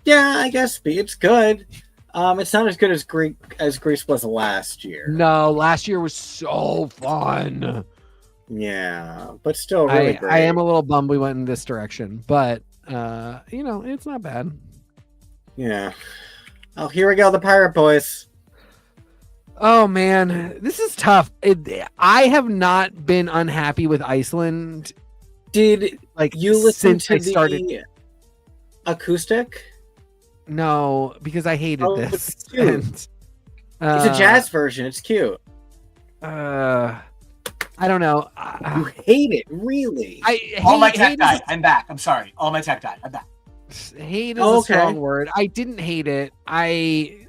Yeah, I guess B. It's good. It's not as good as Greece was last year. No, last year was so fun. Yeah, but still really great. I am a little bummed we went in this direction, but it's not bad. Yeah. Oh, here we go, the Pirate Boys. Oh man, this is tough. I have not been unhappy with Iceland Did like you listen since to I the started. acoustic? No, because I hated Oh, this. it's cute. And It's a jazz version. It's cute. I don't know. You hate it, really? All my tech Hate died. I'm back. I'm sorry. All my tech died. I'm back. hate is Oh, a okay. strong word. I didn't hate it. I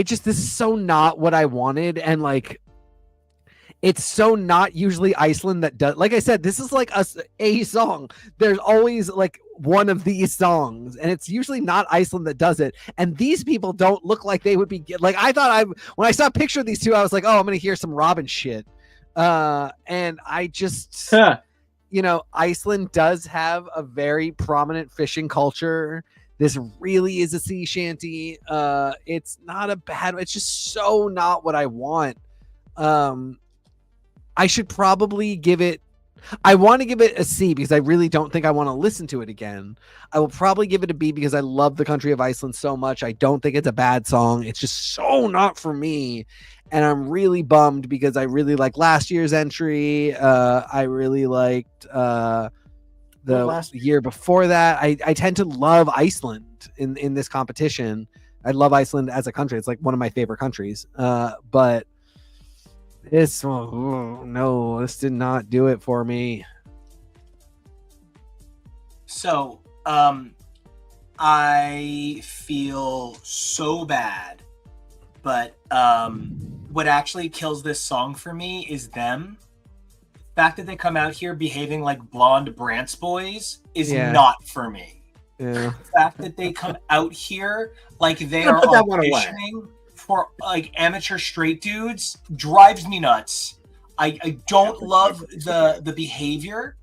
just, this is so not what I wanted, and like it's so not usually Iceland that does. Like I said, this is like a song. There's always like one of these songs, and it's usually not Iceland that does it. And these people don't look like they would be like. I thought when I saw a picture of these two, I was like, oh, I'm gonna hear some Robin shit. And I just, you know, Iceland does have a very prominent fishing culture. This really is a sea shanty. It's not a bad. It's just so not what I want. I should probably give it. I want to give it a C because I really don't think I want to listen to it again. I will probably give it a B because I love the country of Iceland so much. I don't think it's a bad song. It's just so not for me. And I'm really bummed because I really like last year's entry. I really liked the year before that. I tend to love Iceland in this competition. I love Iceland as a country. It's like one of my favorite countries. But this, no, this did not do it for me. So, I feel so bad, but what actually kills this song for me is them. The fact that they come out here behaving like blonde Brant's boys is not for me. Yeah. The fact that they come out here like they are put that one away. auditioning for like amateur straight dudes drives me nuts. I don't love the behavior.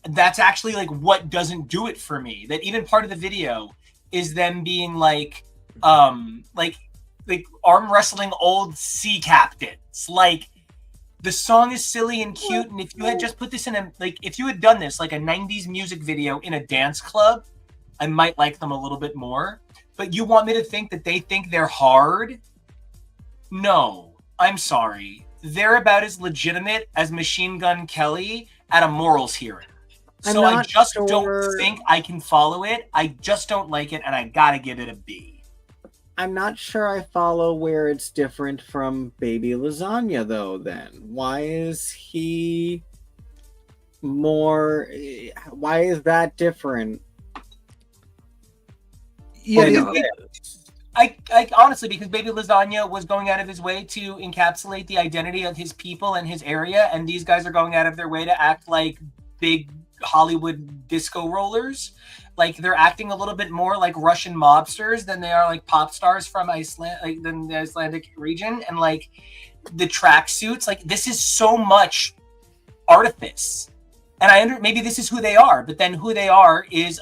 That's actually like what doesn't do it for me. That even part of the video is them being like arm wrestling old sea captains. Like, the song is silly and cute, and if you had just put this in a, like, if you had done this like a 90s music video in a dance club, I might like them a little bit more. But you want me to think that they think they're hard? No, I'm sorry. They're about as legitimate as Machine Gun Kelly at a morals hearing. So I just don't think I can follow it. I just don't like it, and I gotta give it a B. I'm not sure I follow where it's different from Baby Lasagna, though, then. Why is he more... Why is that different? Yeah, I honestly, because Baby Lasagna was going out of his way to encapsulate the identity of his people and his area, and these guys are going out of their way to act like big Hollywood disco rollers. Like, they're acting a little bit more like Russian mobsters than they are like pop stars from Iceland, like than the Icelandic region. And like the tracksuits, like this is so much artifice. And maybe this is who they are, but then who they are is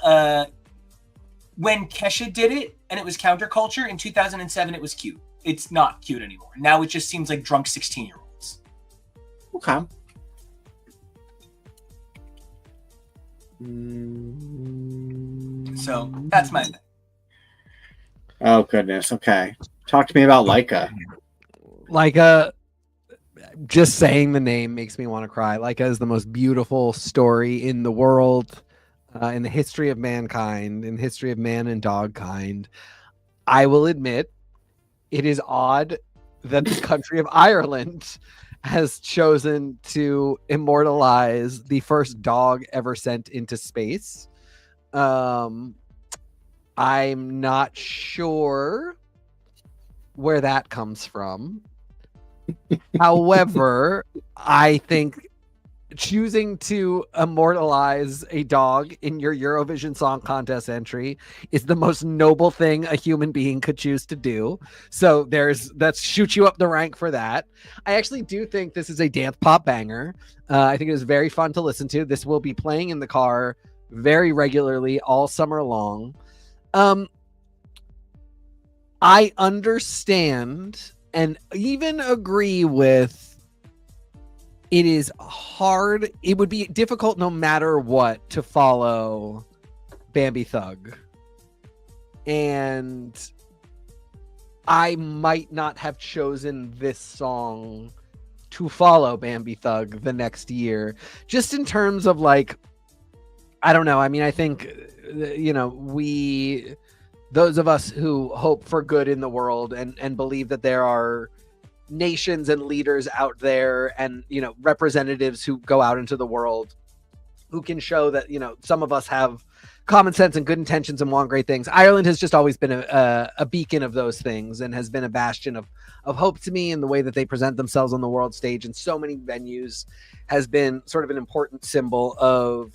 when Kesha did it and it was counterculture in 2007, it was cute. It's not cute anymore. Now it just seems like drunk 16-year-olds. Okay. So that's my thing. Oh, goodness. Okay. Talk to me about Laika. Laika, just saying the name makes me want to cry. Laika is the most beautiful story in the world, in the history of mankind, in the history of man and dog kind. I will admit, it is odd that the country of Ireland has chosen to immortalize the first dog ever sent into space. I'm not sure where that comes from. However, I think choosing to immortalize a dog in your Eurovision Song Contest entry is the most noble thing a human being could choose to do. So that's shoot you up the rank for that. I actually do think this is a dance pop banger. I think it is very fun to listen to. This will be playing in the car very regularly all summer long. I understand and even agree with it is hard. It would be difficult no matter what to follow Bambi Thug. And I might not have chosen this song to follow Bambi Thug the next year, just in terms of like, I don't know. I mean, I think, those of us who hope for good in the world and believe that there are nations and leaders out there and, representatives who go out into the world who can show that, some of us have common sense and good intentions and want great things. Ireland has just always been a beacon of those things and has been a bastion of hope to me, in the way that they present themselves on the world stage in so many venues has been sort of an important symbol of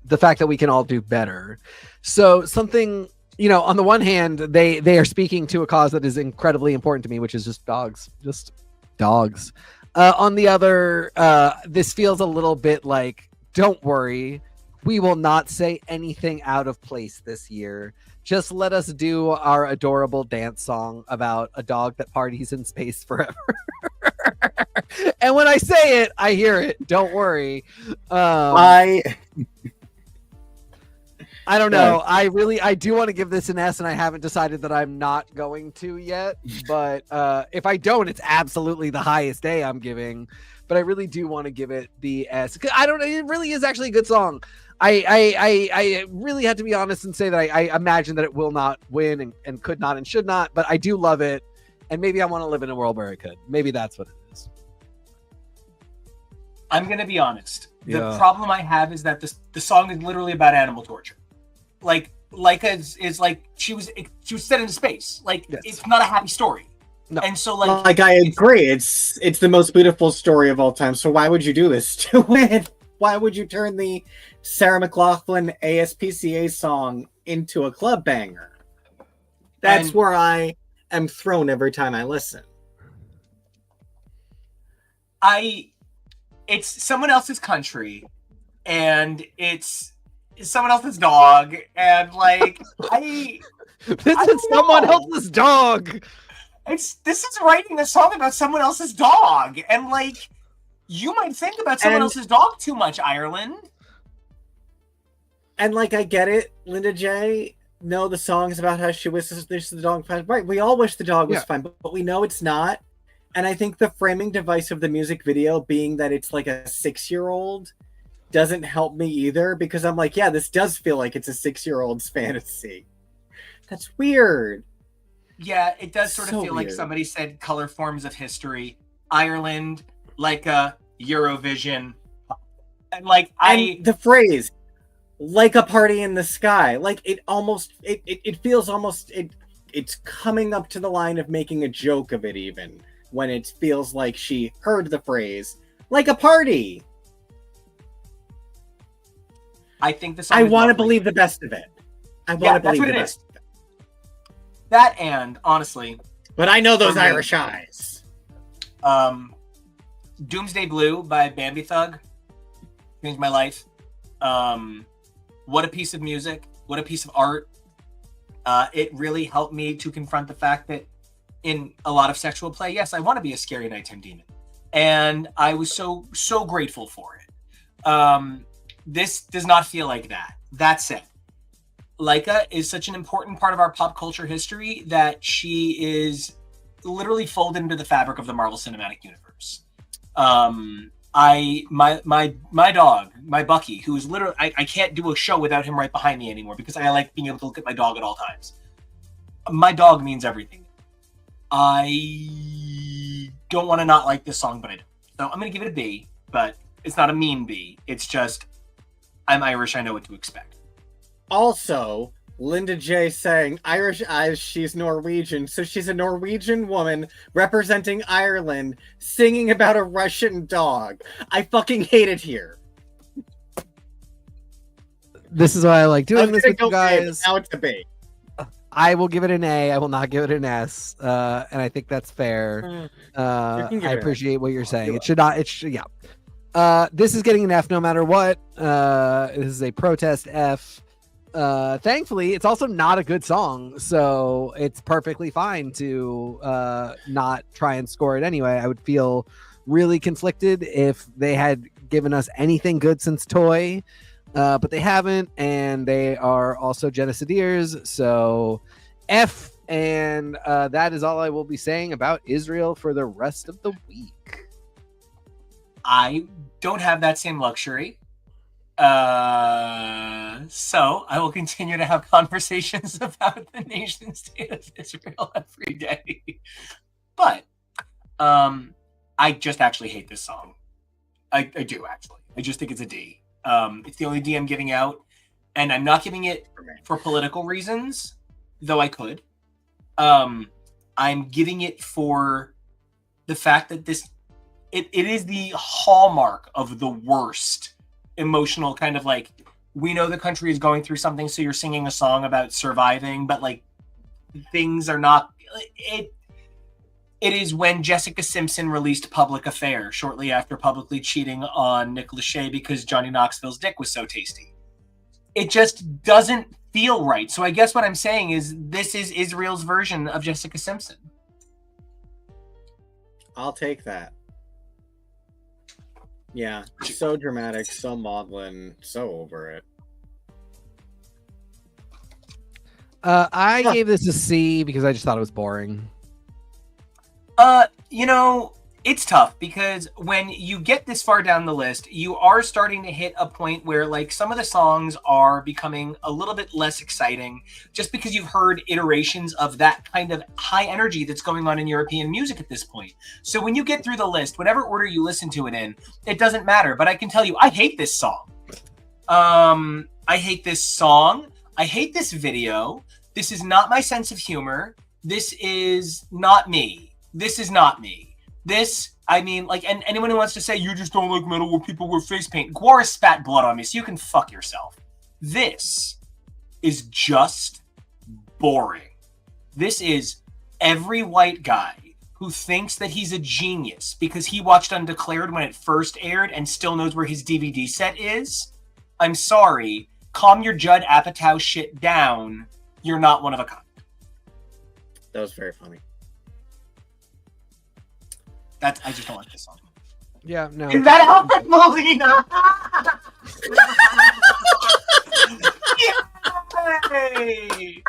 the fact that we can all do better. So something, on the one hand, they are speaking to a cause that is incredibly important to me, which is just dogs. On the other, this feels a little bit like, don't worry, we will not say anything out of place this year. Just let us do our adorable dance song about a dog that parties in space forever. And when I say it, I hear it. Don't worry. I don't know. I do want to give this an S, and I haven't decided that I'm not going to yet. But if I don't, it's absolutely the highest A I'm giving. But I really do want to give it the S. It really is actually a good song. I really had to be honest and say that I imagine that it will not win and could not and should not. But I do love it. And maybe I want to live in a world where it could. Maybe that's what it is. I'm going to be honest. The problem I have is that the song is literally about animal torture. Like is like she was set into space. Like, yes. It's not a happy story. No. And so like I agree, it's the most beautiful story of all time. So why would you do this to it? Why would you turn the Sarah McLachlan ASPCA song into a club banger? That's where I am thrown every time I listen. It's someone else's country, and it's someone else's dog, and like this is someone else's dog. This is writing a song about someone else's dog, and like, you might think about someone else's dog too much, Ireland. And like, I get it, Linda J. No, the song's about how she wishes the dog was fine. Right, we all wish the dog was fine, but we know it's not. And I think the framing device of the music video being that it's like a 6-year-old doesn't help me either, because I'm like, yeah, this does feel like it's a 6-year-old's fantasy. That's weird. Yeah, it does sort of feel weird. Like somebody said color forms of history. Ireland, like a Eurovision. And like and the phrase, like a party in the sky. Like it feels almost it's coming up to the line of making a joke of it, even when it feels like she heard the phrase, like a party. I think the song I want to believe the best of it. I want to believe the best. That, and honestly, but I know those Irish eyes. Doomsday Blue by Bambi Thug changed my life. What a piece of music. What a piece of art. It really helped me to confront the fact that in a lot of sexual play, yes, I want to be a scary nighttime demon. And I was so grateful for it. This does not feel like that. That said, Laika is such an important part of our pop culture history that she is literally folded into the fabric of the Marvel Cinematic Universe. My dog, my Bucky, who is literally, I can't do a show without him right behind me anymore because I like being able to look at my dog at all times. My dog means everything. I don't want to not like this song, but I don't. So I'm going to give it a B, but it's not a mean B. It's just, I'm Irish, I know what to expect. Also, Linda J saying Irish eyes, she's Norwegian. So she's a Norwegian woman representing Ireland singing about a Russian dog. I fucking hate it here. This is why I like doing this with you guys. Now it's a B. I will give it an A. I will not give it an S. And I think that's fair. I appreciate what you're saying. It should not. This is getting an F no matter what. This is a protest F. Thankfully, it's also not a good song, so it's perfectly fine to not try and score it anyway. I would feel really conflicted if they had given us anything good since Toy, but they haven't, and they are also genocideers, so F, and that is all I will be saying about Israel for the rest of the week. I don't have that same luxury. So I will continue to have conversations about the nation state of Israel every day. But I just actually hate this song. I do, actually. I just think it's a D. It's the only D I'm giving out. And I'm not giving it for political reasons, though I could. I'm giving it for the fact that it is the hallmark of the worst emotional kind of like, we know the country is going through something, so you're singing a song about surviving, but like things are not. It is when Jessica Simpson released Public Affair shortly after publicly cheating on Nick Lachey because Johnny Knoxville's dick was so tasty. It just doesn't feel right. So I guess what I'm saying is this is Israel's version of Jessica Simpson. I'll take that. Yeah, so dramatic, so maudlin, so over it. I gave this a C because I just thought it was boring. It's tough because when you get this far down the list, you are starting to hit a point where like some of the songs are becoming a little bit less exciting just because you've heard iterations of that kind of high energy that's going on in European music at this point. So when you get through the list, whatever order you listen to it in, it doesn't matter. But I can tell you, I hate this song. I hate this song. I hate this video. This is not my sense of humor. This is not me. This is not me. This, I mean, like, and anyone who wants to say, you just don't like metal where people wear face paint, Guara spat blood on me, so you can fuck yourself. This is just boring. This is every white guy who thinks that he's a genius because he watched Undeclared when it first aired and still knows where his DVD set is. I'm sorry. Calm your Judd Apatow shit down. You're not one of a kind. That was very funny. I just don't like this song. Yeah, no. Is that Alfred Molina? Yay!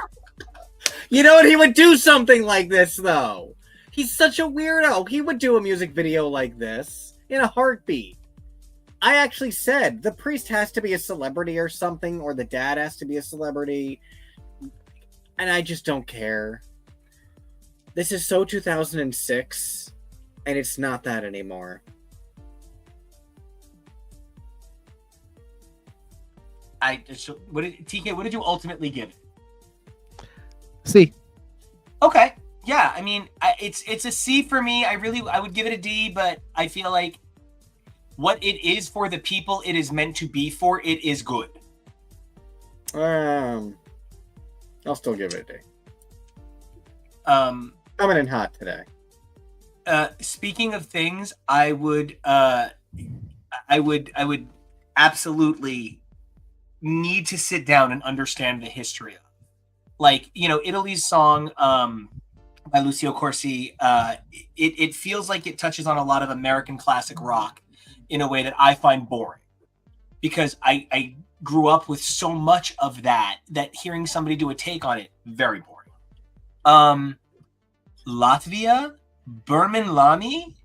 You know what? He would do something like this, though. He's such a weirdo. He would do a music video like this in a heartbeat. I actually said the priest has to be a celebrity or something, or the dad has to be a celebrity. And I just don't care. This is so 2006. And it's not that anymore. TK, what did you ultimately give it? C. Okay. Yeah, I mean, it's a C for me. I would give it a D, but I feel like what it is for the people it is meant to be for, it is good. I'll still give it a D. Coming in hot today. Speaking of things, I would absolutely need to sit down and understand the history of, like, Italy's song by Lucio Corsi. It feels like it touches on a lot of American classic rock in a way that I find boring because I grew up with so much of that hearing somebody do a take on it, very boring. Latvia. Berman Lamy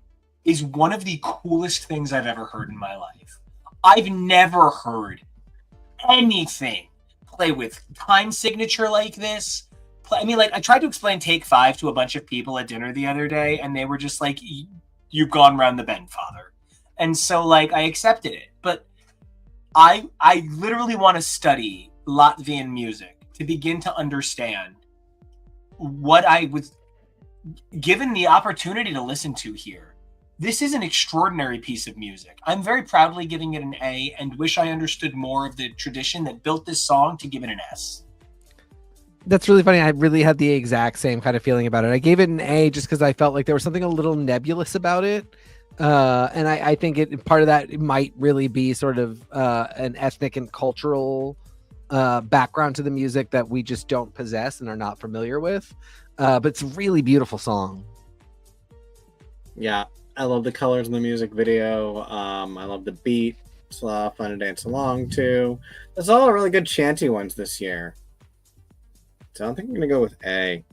is one of the coolest things I've ever heard in my life. I've never heard anything play with time signature like this. I tried to explain Take 5 to a bunch of people at dinner the other day, and they were just like, you've gone round the bend, father. And so, I accepted it. But I literally want to study Latvian music to begin to understand what I was given the opportunity to listen to here. This is an extraordinary piece of music. I'm very proudly giving it an A and wish I understood more of the tradition that built this song to give it an S. That's really funny. I really had the exact same kind of feeling about it. I gave it an A just because I felt like there was something a little nebulous about it. And I think part of that it might really be sort of an ethnic and cultural background to the music that we just don't possess and are not familiar with. But it's a really beautiful song. Yeah, I love the colors in the music video. I love the beat. It's a lot of fun to dance along to. There's all really good chanty ones this year. So I think I'm going to go with A.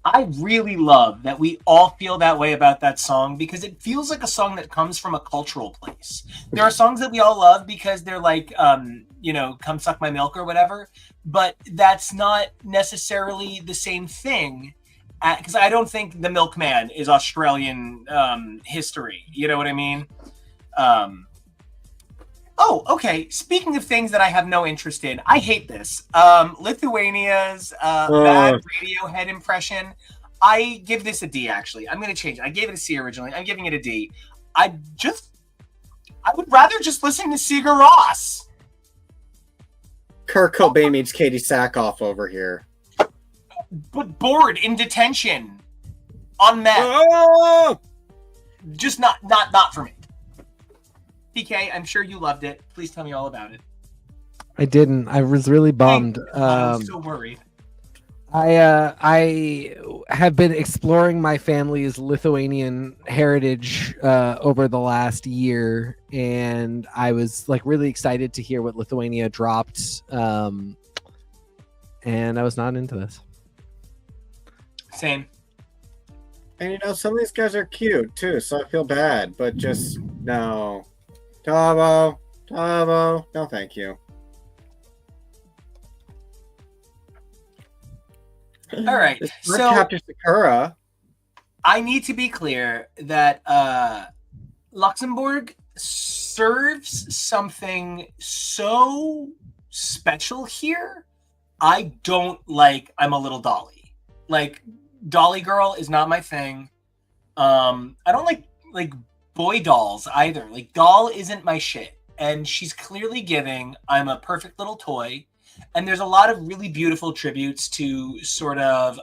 I really love that we all feel that way about that song because it feels like a song that comes from a cultural place. There are songs that we all love because they're like, come suck my milk or whatever, but that's not necessarily the same thing. Because I don't think the Milkman is Australian history. You know what I mean? Oh, okay. Speaking of things that I have no interest in, I hate this. Lithuania's bad Radiohead impression. I give this a D, actually. I'm going to change it. I gave it a C originally. I'm giving it a D. I would rather just listen to Sigur Rós. Kurt Cobain meets Katie Sackhoff over here. But bored in detention. On meth. Oh! Just not for me. PK, I'm sure you loved it. Please tell me all about it. I didn't. I was really bummed. I'm so worried. I have been exploring my family's Lithuanian heritage over the last year, and I was like really excited to hear what Lithuania dropped. And I was not into this. Same. And some of these guys are cute too, so I feel bad, but just no. Tavo, no thank you. All right, so Captain Sakura. I need to be clear that Luxembourg serves something so special here. I don't like I'm a Little Dolly. Like, Dolly Girl is not my thing. I don't like boy dolls either. Like, doll isn't my shit. And she's clearly giving I'm a perfect little toy. And there's a lot of really beautiful tributes to sort of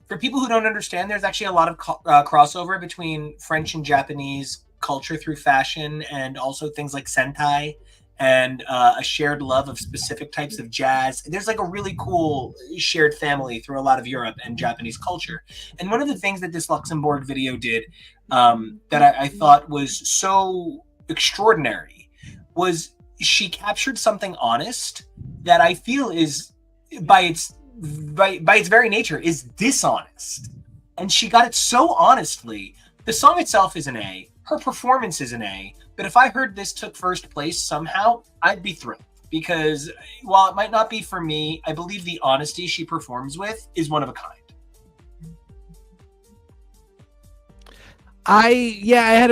for people who don't understand, there's actually a lot of crossover between French and Japanese culture through fashion, and also things like Sentai, and a shared love of specific types of jazz. There's like a really cool shared family through a lot of Europe and Japanese culture. And one of the things that this Luxembourg video did that I thought was so extraordinary was she captured something honest that I feel is by its very nature is dishonest. And she got it so honestly. The song itself is an A. Her performance is an A. But if I heard this took first place somehow, I'd be thrilled. Because while it might not be for me, I believe the honesty she performs with is one of a kind. I had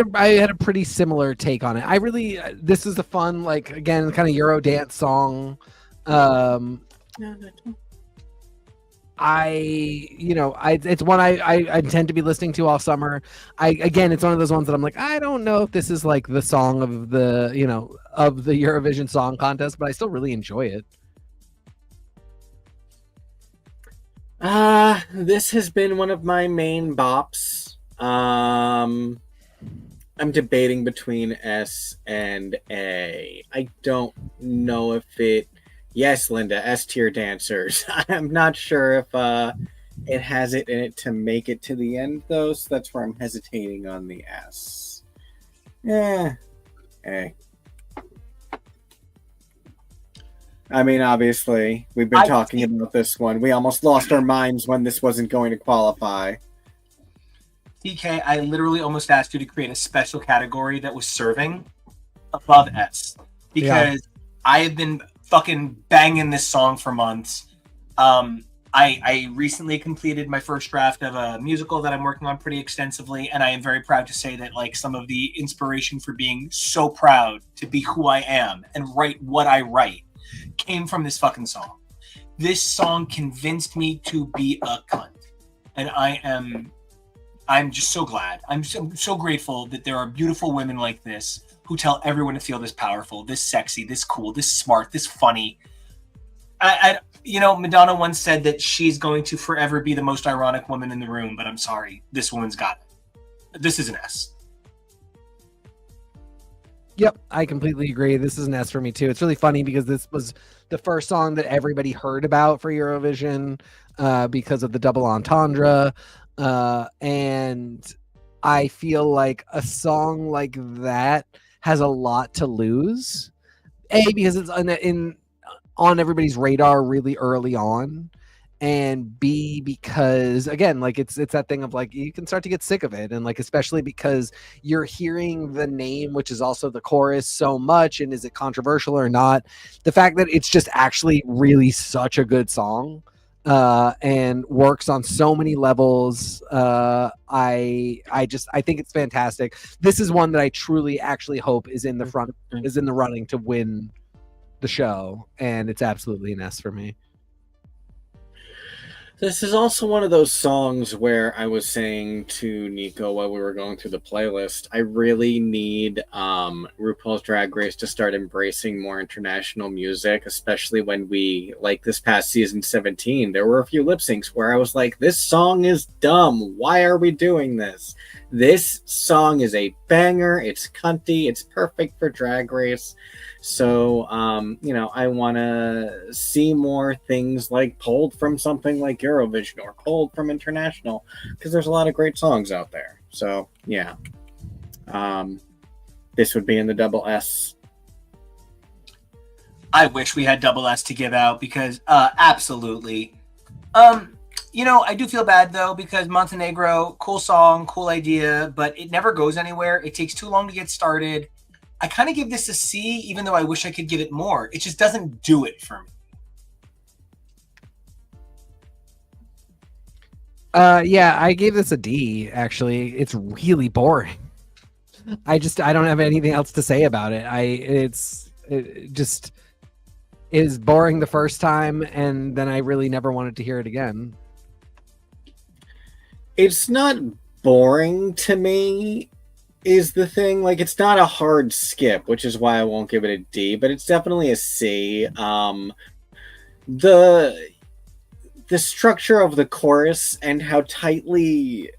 a pretty similar take on it. I really this is a fun, like, again, kind of Euro dance song. It's one I intend to be listening to all summer. It's one of those ones that I'm like, I don't know if this is like the song of the Eurovision Song Contest, but I still really enjoy it. This has been one of my main bops. I'm debating between S and A. I don't know if it... Yes, Linda, S tier dancers. I'm not sure if it has it in it to make it to the end, though, so that's where I'm hesitating on the S. A. I mean, obviously, we've been talking about this one. We almost lost our minds when this wasn't going to qualify. DK, I literally almost asked you to create a special category that was serving above S. Because I have been fucking banging this song for months. I recently completed my first draft of a musical that I'm working on pretty extensively, and I am very proud to say that like some of the inspiration for being so proud to be who I am and write what I write came from this fucking song. This song convinced me to be a cunt, and I'm just so glad. I'm so grateful that there are beautiful women like this who tell everyone to feel this powerful, this sexy, this cool, this smart, this funny. Madonna once said that she's going to forever be the most ironic woman in the room, but I'm sorry, this woman's got it. This is an S. Yep, I completely agree. This is an S for me too. It's really funny because this was the first song that everybody heard about for Eurovision because of the double entendre. And I feel like a song like that has a lot to lose. Because it's on everybody's radar really early on, and B, because again, like it's that thing of like you can start to get sick of it, and like especially because you're hearing the name, which is also the chorus, so much, and is it controversial or not? The fact that it's just actually really such a good song, and works on so many levels. I think it's fantastic. This is one that I truly actually hope is in the running to win the show, and it's absolutely an S for me. This is also one of those songs where I was saying to NICO while we were going through the playlist, I really need RuPaul's Drag Race to start embracing more international music, especially when we, like this past season 17, there were a few lip syncs where I was like, this song is dumb. Why are we doing this? This song is a banger. It's cunty. It's perfect for Drag Race. So, I want to see more things like pulled from something like Eurovision or pulled from international, because there's a lot of great songs out there. So, yeah. This would be in the double S. I wish we had double S to give out because absolutely. I do feel bad though because Montenegro, cool song, cool idea, but it never goes anywhere. It takes too long to get started. I kind of give this a C, even though I wish I could give it more. It just doesn't do it for me. Yeah, I gave this a D, actually. It's really boring. I don't have anything else to say about it. It just is boring the first time, and then I really never wanted to hear it again. It's not boring to me, is the thing. Like, it's not a hard skip, which is why I won't give it a D, but it's definitely a C. The structure of the chorus and how tightly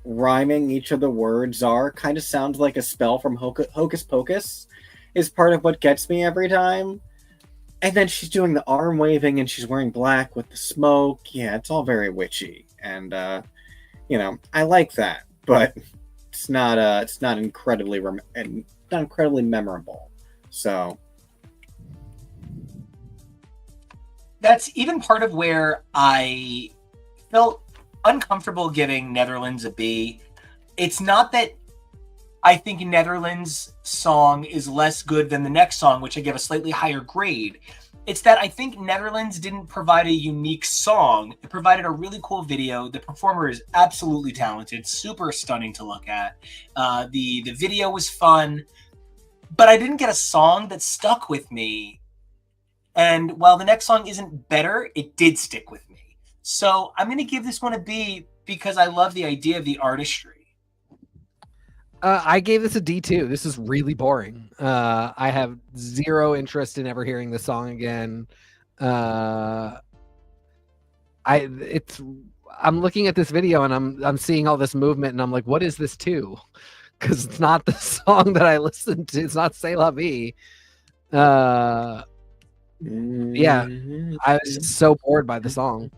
rhyming each of the words are kind of sounds like a spell from Hocus Pocus is part of what gets me every time. And then she's doing the arm waving and she's wearing black with the smoke. Yeah, it's all very witchy. And, I like that, but it's not incredibly memorable. So that's even part of where I felt uncomfortable giving Netherlands a B. It's not that I think Netherlands' song is less good than the next song, which I give a slightly higher grade. It's that I think Netherlands didn't provide a unique song. It provided a really cool video. The performer is absolutely talented, super stunning to look at. The video was fun, but I didn't get a song that stuck with me. And while the next song isn't better, it did stick with me. So I'm going to give this one a B because I love the idea of the artistry. I gave this a D too. This is really boring. I have zero interest in ever hearing this song again. I'm looking at this video and I'm seeing all this movement and I'm like, what is this too? Because it's not the song that I listened to. It's not C'est La Vie. Yeah, I was just so bored by the song.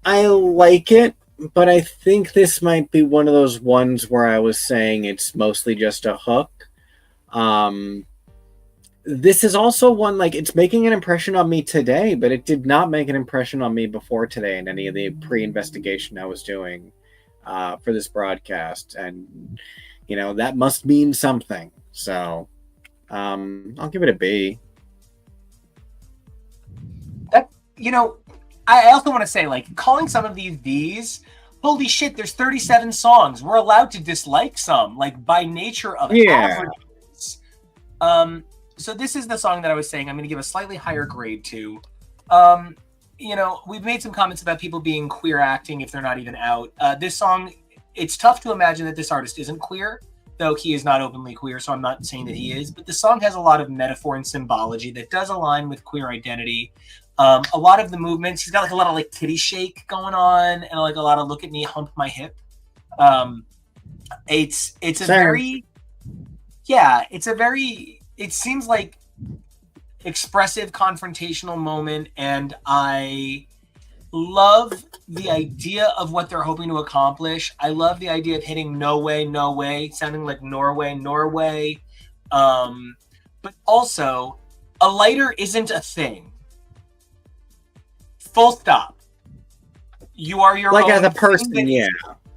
I like it, but I think this might be one of those ones where I was saying it's mostly just a hook. This is also one, like, it's making an impression on me today, but it did not make an impression on me before today in any of the pre-investigation I was doing for this broadcast. And, that must mean something. So I'll give it a B. I also want to say, like, calling some of these Bs, holy shit, there's 37 songs. We're allowed to dislike some, like, by nature of averages. So this is the song that I was saying I'm going to give a slightly higher grade to. We've made some comments about people being queer acting if they're not even out. This song, it's tough to imagine that this artist isn't queer, though he is not openly queer, so I'm not saying that he is. But the song has a lot of metaphor and symbology that does align with queer identity. A lot of the movements, he's got like a lot of like kitty shake going on and like a lot of look at me, hump my hip. It's a very, it seems like expressive confrontational moment, and I love the idea of what they're hoping to accomplish. I love the idea of hitting no way, sounding like Norway. But also, a lighter isn't a thing. Full stop. You are your Like own as a person, thing. yeah.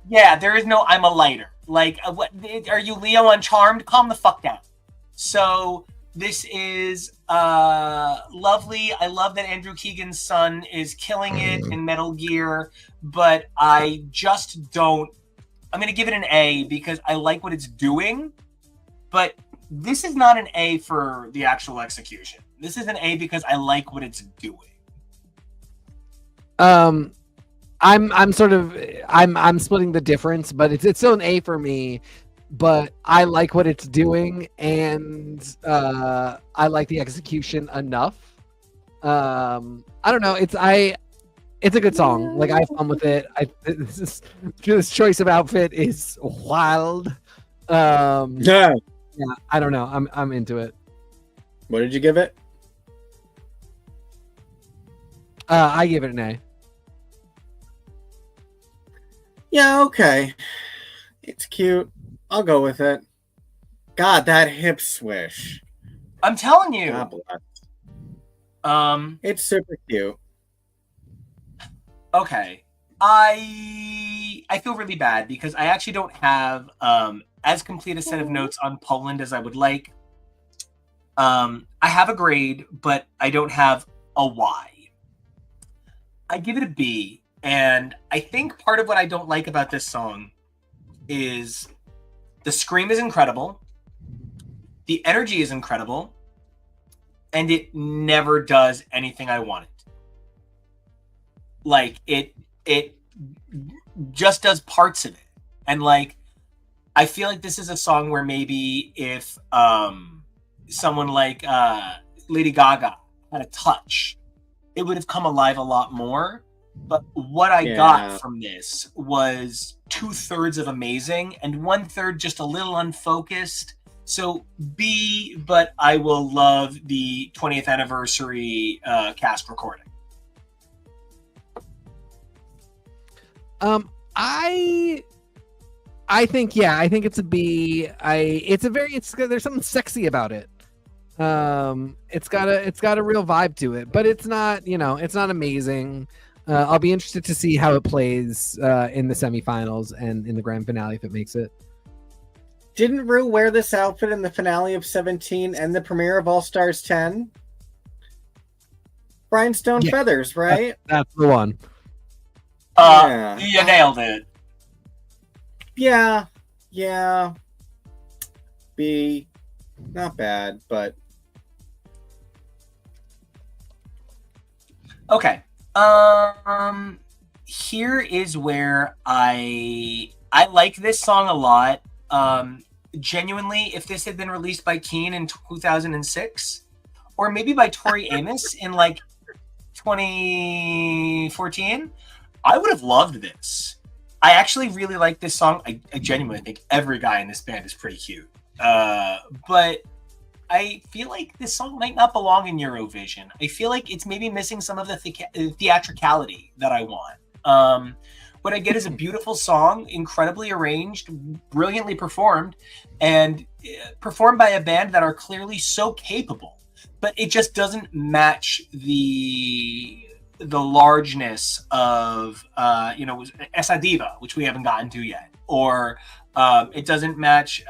Yeah, there is no I'm a lighter. Like, what are you, Leo Uncharmed? Calm the fuck down. So this is lovely. I love that Andrew Keegan's son is killing it in Metal Gear, but I just don't. I'm going to give it an A because I like what it's doing, but this is not an A for the actual execution. This is an A because I like what it's doing. I'm splitting the difference, but it's still an A for me. But I like what it's doing, and I like the execution enough. I don't know. It's a good song. Like, I have fun with it. This choice of outfit is wild. Yeah. Yeah, I don't know. I'm into it. What did you give it? I give it an A. Yeah, okay. It's cute. I'll go with it. God, that hip swish. I'm telling you. God bless. It's super cute. Okay. I feel really bad because I actually don't have as complete a set of notes on Poland as I would like. I have a grade, but I don't have a Y. I give it a B, and I think part of what I don't like about this song is the scream is incredible, the energy is incredible, and it never does anything I want it. Like, it just does parts of it. And, like, I feel like this is a song where maybe if someone like Lady Gaga had a touch, it would have come alive a lot more. But what I got from this was 2/3 of amazing and 1/3 just a little unfocused. So B, but I will love the 20th anniversary cast recording. I think it's a B. There's something sexy about it. It's got a real vibe to it, but it's not amazing. I'll be interested to see how it plays in the semifinals and in the grand finale if it makes it. Didn't Rue wear this outfit in the finale of 17 and the premiere of All Stars 10? Rhinestone feathers, right? That's the one. You nailed it. Yeah. B, not bad, but okay. Here is where I like this song a lot. Genuinely, if this had been released by Keen in 2006, or maybe by Tori Amos in like 2014, I would have loved this. I actually really like this song. I genuinely think every guy in this band is pretty cute. But I feel like this song might not belong in Eurovision. I feel like it's maybe missing some of the theatricality that I want. What I get is a beautiful song, incredibly arranged, brilliantly performed, and performed by a band that are clearly so capable. But it just doesn't match the largeness of Essa Diva, which we haven't gotten to yet, or it doesn't match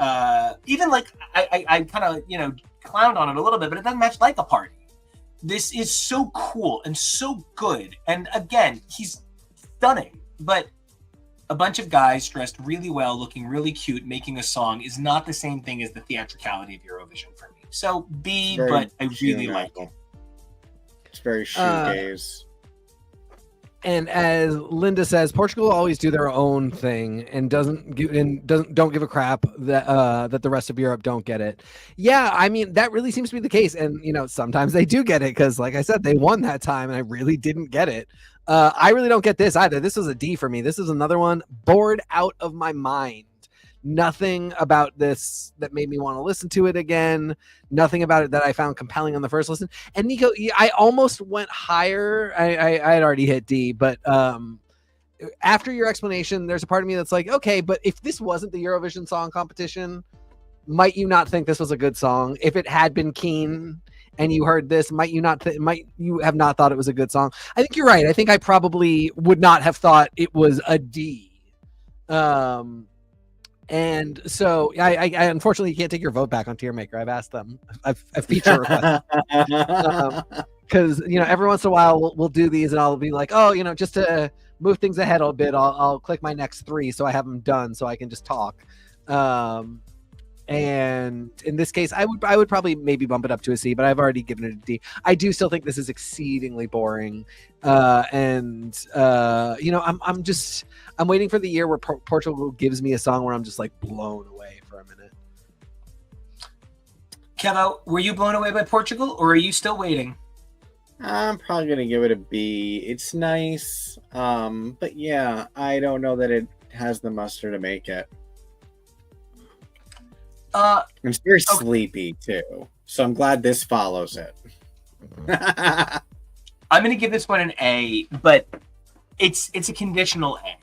even like I kind of clowned on it a little bit, but it doesn't match Like a Party. This is so cool and so good, and again, he's stunning, but a bunch of guys dressed really well, looking really cute, making a song is not the same thing as the theatricality of Eurovision for me. So B, but I really like it. It's very shoegaze. And as Linda says, Portugal always do their own thing and don't give a crap that the rest of Europe don't get it. Yeah, I mean, that really seems to be the case. And sometimes they do get it because, like I said, they won that time, and I really didn't get it. I really don't get this either. This was a D for me. This is another one bored out of my mind. Nothing about this that made me want to listen to it again. Nothing about it that I found compelling on the first listen. And Nico, I almost went higher. I had already hit D, but after your explanation, there's a part of me that's like, okay, but if this wasn't the Eurovision Song Competition, might you not think this was a good song? If it had been Keen, and you heard this, might you have not thought it was a good song? I think you're right. I think I probably would not have thought it was a D. And so I unfortunately can't take your vote back on Tier Maker. I've asked them. I've feature requested. Because every once in a while we'll do these and I'll be like, oh, just to move things ahead a bit, I'll click my next 3 so I have them done so I can just talk. And in this case, I would probably maybe bump it up to a C, but I've already given it a D. I do still think this is exceedingly boring. I'm waiting for the year where Portugal gives me a song where I'm just like blown away for a minute. Kevo, were you blown away by Portugal, or are you still waiting? I'm probably gonna give it a B. It's nice, but yeah, I don't know that it has the muster to make it. It's very sleepy too, so I'm glad this follows it. I'm gonna give this one an A, but it's a conditional A.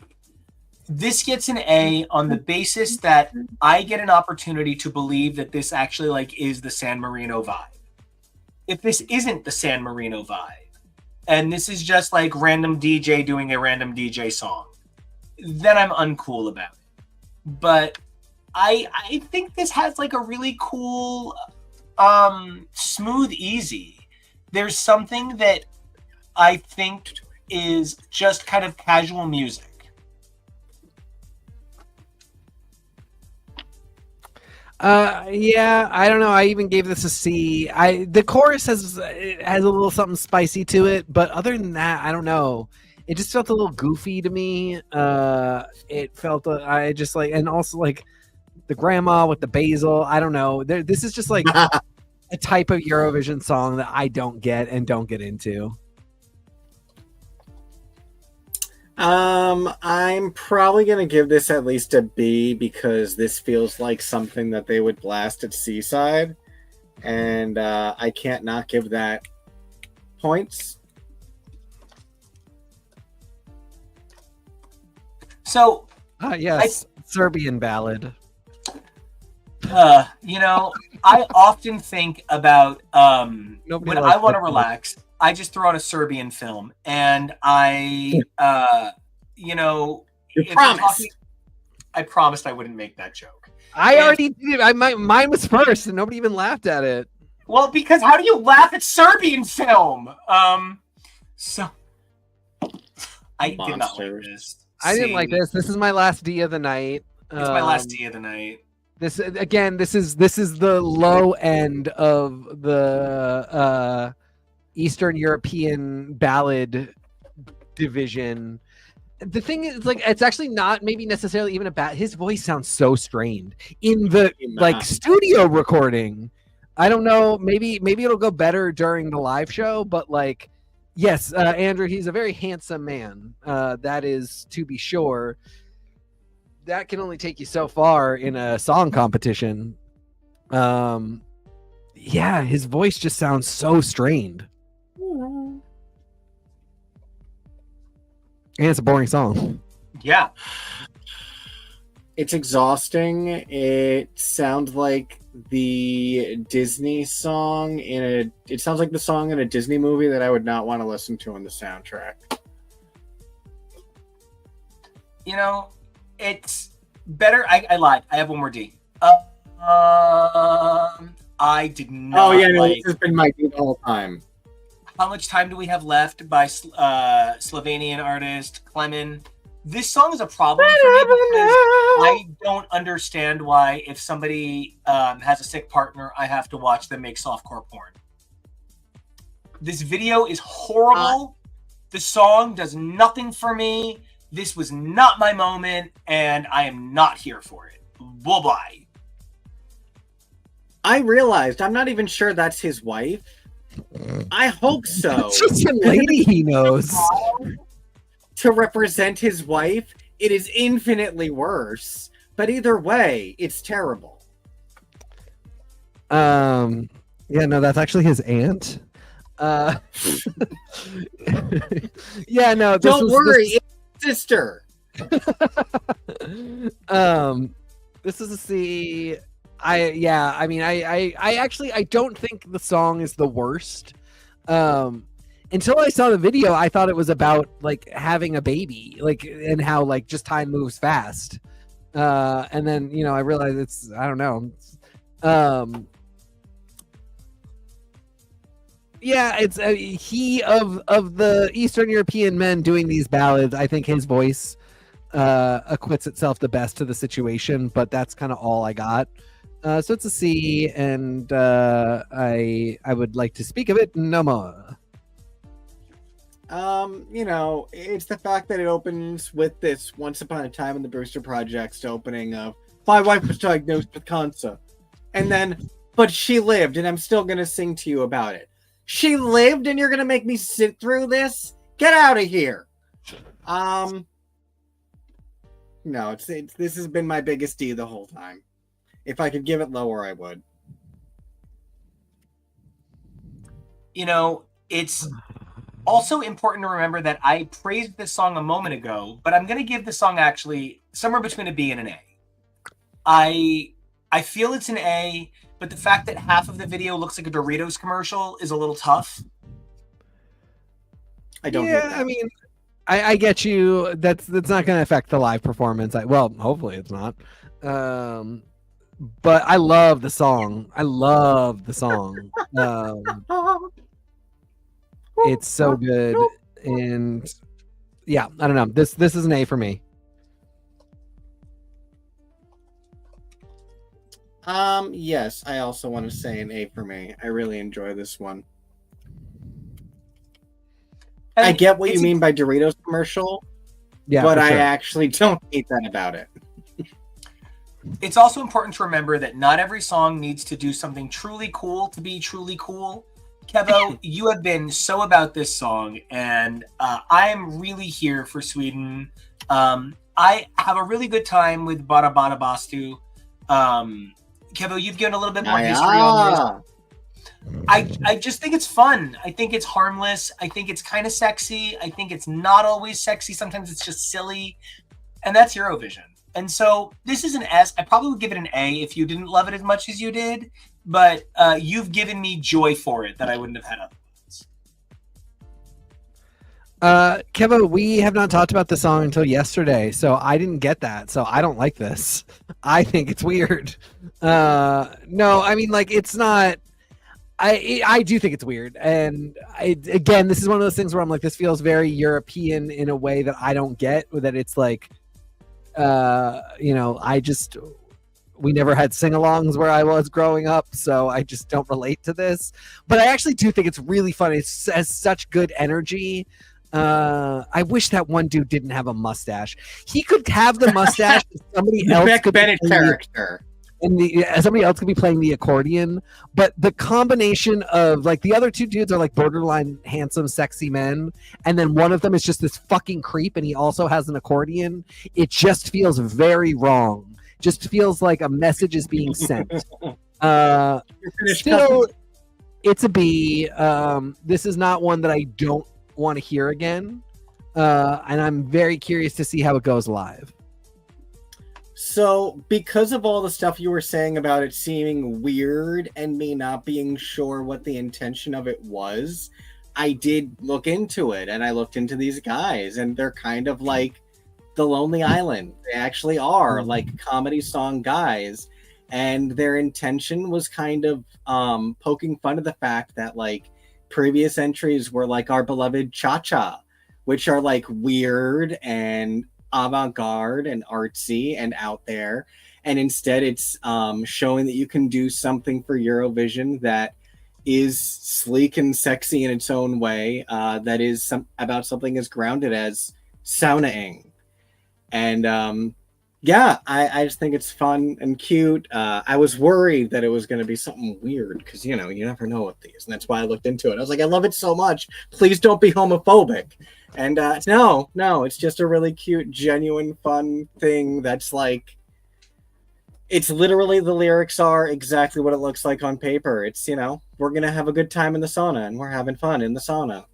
This gets an A on the basis that I get an opportunity to believe that this actually is the San Marino vibe. If this isn't the San Marino vibe, and this is just like random DJ doing a random DJ song, then I'm uncool about it. But I think this has a really cool, smooth, easy. There's something that I think is just kind of casual music. Yeah, I don't know. I even gave this a C. The chorus has a little something spicy to it, but other than that, I don't know. It just felt a little goofy to me. It felt and also the grandma with the basil. I don't know. This is just a type of Eurovision song that I don't get and don't get into. I'm probably gonna give this at least a B because this feels like something that they would blast at Seaside, and I can't not give that points. So, yes, Serbian ballad. I often think about when I want to relax, I just throw on a Serbian film, and I promised I wouldn't make that joke. Already did it. Mine was first, and nobody even laughed at it. Well, because how do you laugh at Serbian film? So I did not like this. I didn't like this. This is my last D of the night. It's my last D of the night. This is the low end of the Eastern European ballad division. The thing is, it's actually not maybe necessarily even a bad. His voice sounds so strained in the studio recording. I don't know. Maybe it'll go better during the live show, but yes, Andrew, he's a very handsome man. That is to be sure. That can only take you so far in a song competition. Yeah, his voice just sounds so strained. And it's a boring song. Yeah. It's exhausting. It sounds like the Disney song it sounds like the song in a Disney movie that I would not want to listen to on the soundtrack. It's better. I lied. I have one more D. I did not. Oh yeah, no, this has been my D the whole time. How much time do we have left by Slovenian artist Klemen? This song is a problem for me because I don't understand why if somebody has a sick partner, I have to watch them make softcore porn. This video is horrible. The song does nothing for me. This was not my moment, and I am not here for it. Bye-bye. I realized I'm not even sure that's his wife. I hope so. It's just a lady he knows. To represent his wife, it is infinitely worse. But either way, it's terrible. Yeah, no, that's actually his aunt. Yeah, no. Don't worry, it's his sister. This is a C. I actually I don't think the song is the worst. Until I saw the video, I thought it was about like having a baby, like, and how like just time moves fast. And then I realized it's, I don't know. Yeah, it's he of the Eastern European men doing these ballads. I think his voice acquits itself the best to the situation, but that's kind of all I got. So it's a C, and I would like to speak of it no more. It's the fact that it opens with this "Once Upon a Time in the Brewster Project's" opening of "My wife was diagnosed with cancer," and then, but she lived, and I'm still gonna sing to you about it. She lived, and you're gonna make me sit through this? Get out of here! No, it's this has been my biggest D the whole time. If I could give it lower, I would. It's also important to remember that I praised this song a moment ago, but I'm going to give the song actually somewhere between a B and an A. I feel it's an A, but the fact that half of the video looks like a Doritos commercial is a little tough. I don't get that. I mean, I get you. That's not going to affect the live performance. Well, hopefully it's not. But I love the song. It's so good, and yeah, I don't know. This is an A for me. Yes, I also want to say an A for me. I really enjoy this one. And I get what you mean by Doritos commercial, yeah, but sure. I actually don't hate that about it. It's also important to remember that not every song needs to do something truly cool to be truly cool. KEVO, you have been so about this song, and I am really here for Sweden. I have a really good time with Bara Bara Bastu. KEVO, you've given a little bit more history on this. I just think it's fun. I think it's harmless. I think it's kind of sexy. I think it's not always sexy. Sometimes it's just silly. And that's Eurovision. And so this is an S. I probably would give it an A if you didn't love it as much as you did. But you've given me joy for it that I wouldn't have had otherwise. KEVO, we have not talked about the song until yesterday, so I didn't get that. So I don't like this. I think it's weird. No, I mean, like, it's not. I do think it's weird, and again, this is one of those things where I'm like, this feels very European in a way that I don't get. That it's like, we never had sing-alongs where I was growing up, so I just don't relate to this. But I actually do think it's really funny. It has such good energy. I wish that one dude didn't have a mustache. He could have the mustache. Somebody else Beck could Bennett character. And somebody else could be playing the accordion, but the combination of like the other two dudes are like borderline handsome, sexy men, and then one of them is just this fucking creep, and he also has an accordion. It just feels very wrong. Just feels like a message is being sent. Still, it's a B. This is not one that I don't want to hear again, and I'm very curious to see how it goes live. So, because of all the stuff you were saying about it seeming weird and me not being sure what the intention of it was, I did look into it, and I looked into these guys, and they're kind of like the Lonely Island. They actually are like comedy song guys, and their intention was kind of poking fun at the fact that like previous entries were like our beloved Cha-Cha, which are like weird and avant-garde and artsy and out there, and instead it's showing that you can do something for Eurovision that is sleek and sexy in its own way, that is about something as grounded as saunaing. And I just think it's fun and cute. I was worried that it was going to be something weird because you never know with these, and that's why I looked into it. I was like, I love it so much, please don't be homophobic. And no, it's just a really cute, genuine, fun thing that's like, it's literally, the lyrics are exactly what it looks like on paper. It's, we're going to have a good time in the sauna, and we're having fun in the sauna.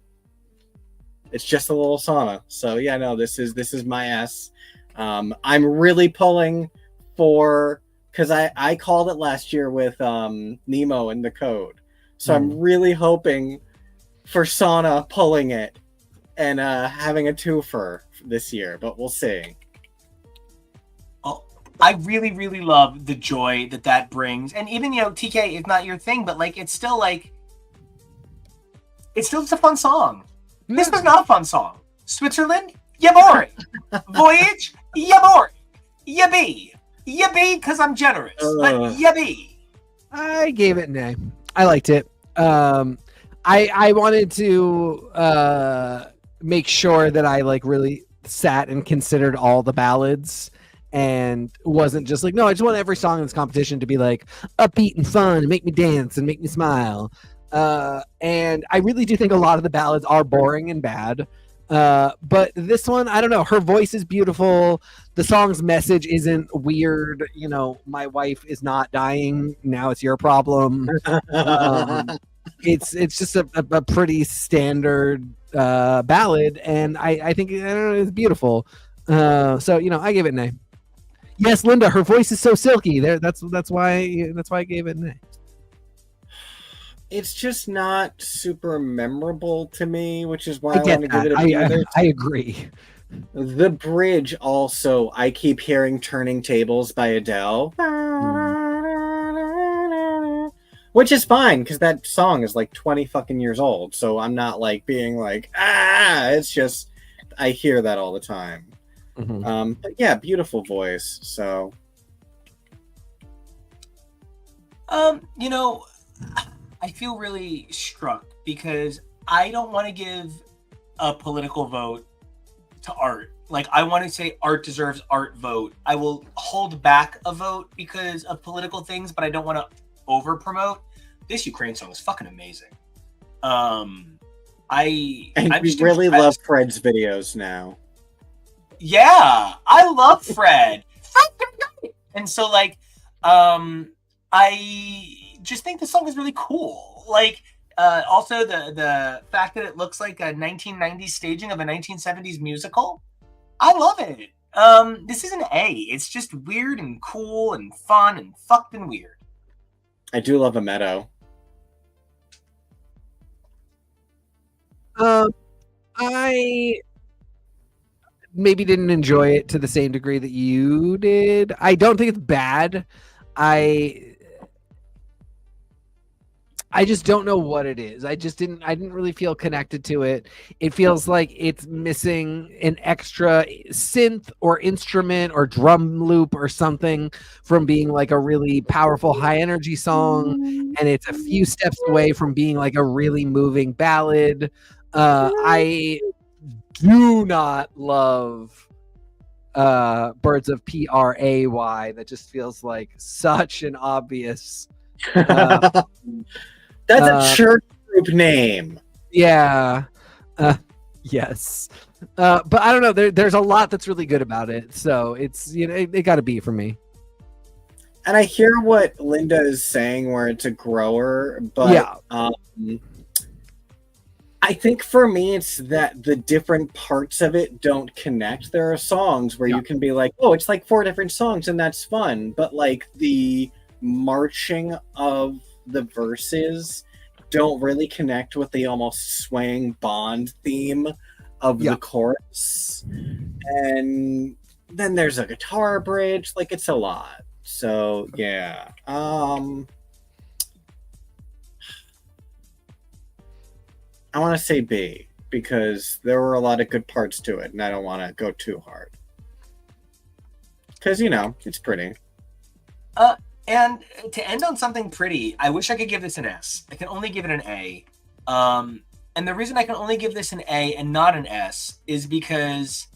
It's just a little sauna. So yeah, no, this is my S. I'm really pulling for because I called it last year with Nemo and the Code. So Hmm. I'm really hoping for Sana pulling it and having a twofer this year, but we'll see. Oh, I really, really love the joy that brings. And even, TK is not your thing, but like, it's still just a fun song. This was not a fun song. Switzerland, ya boring. Voyage, ya boring. Ya be. Ya be because I'm generous. But ya be. I gave it an A. I liked it. I wanted to make sure that I like really sat and considered all the ballads and wasn't just like, no, I just want every song in this competition to be like upbeat and fun and make me dance and make me smile. And I really do think a lot of the ballads are boring and bad. But this one, I don't know. Her voice is beautiful. The song's message isn't weird. My wife is not dying. Now it's your problem. It's just a pretty standard ballad, and I think it's beautiful. So I gave it an A. Yes, Linda, her voice is so silky. That's why I gave it an A. It's just not super memorable to me, which is why I I get want to give that. it a B. I agree. The bridge also, I keep hearing Turning Tables by Adele. Which is fine, because that song is like 20 fucking years old, so I'm not like being like, it's just, I hear that all the time. Mm-hmm. But yeah, beautiful voice, so. I feel really struck because I don't want to give a political vote to art. Like, I want to say art deserves art vote. I will hold back a vote because of political things, but I don't want to over promote. This Ukraine song is fucking amazing. I'm we just really impressed. love Fred's videos now. Yeah, I love Fred. And so like, I just think the song is really cool. Like, also the fact that it looks like a 1990s staging of a 1970s musical. I love it. This is an A. It's just weird and cool and fun and fucked and weird. I do love a meadow. I maybe didn't enjoy it to the same degree that you did. I don't think it's bad. I just don't know what it is. I didn't really feel connected to it. It feels like it's missing an extra synth or instrument or drum loop or something from being like a really powerful high energy song, and it's a few steps away from being like a really moving ballad. I do not love Birds of Pray. That just feels like such an obvious That's a church group name. Yeah. Yes. But I don't know. There's a lot that's really good about it. So it's, it got to be for me. And I hear what Linda is saying where it's a grower, but yeah. I think for me, it's that the different parts of it don't connect. There are songs where you can be like, oh, it's like 4 different songs and that's fun. But like the marching of the verses don't really connect with the almost swaying Bond theme of the chorus. And then there's a guitar bridge. Like, it's a lot. So, yeah. I want to say B because there were a lot of good parts to it and I don't want to go too hard. Because, it's pretty. And to end on something pretty, I wish I could give this an S. I can only give it an A. And the reason I can only give this an A and not an S is because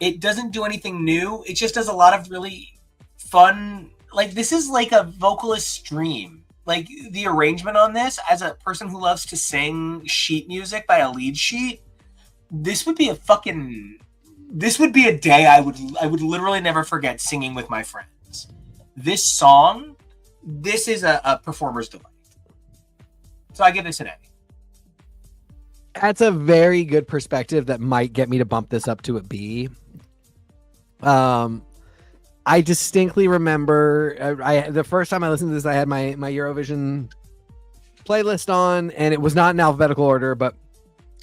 it doesn't do anything new. It just does a lot of really fun, like, this is like a vocalist dream. Like, the arrangement on this, as a person who loves to sing sheet music by a lead sheet, this would be a day I would literally never forget singing with my friends. This song, this is a performer's delight. So I give this an A. That's a very good perspective that might get me to bump this up to a B. I distinctly remember the first time I listened to this, I had my Eurovision playlist on, and it was not in alphabetical order, but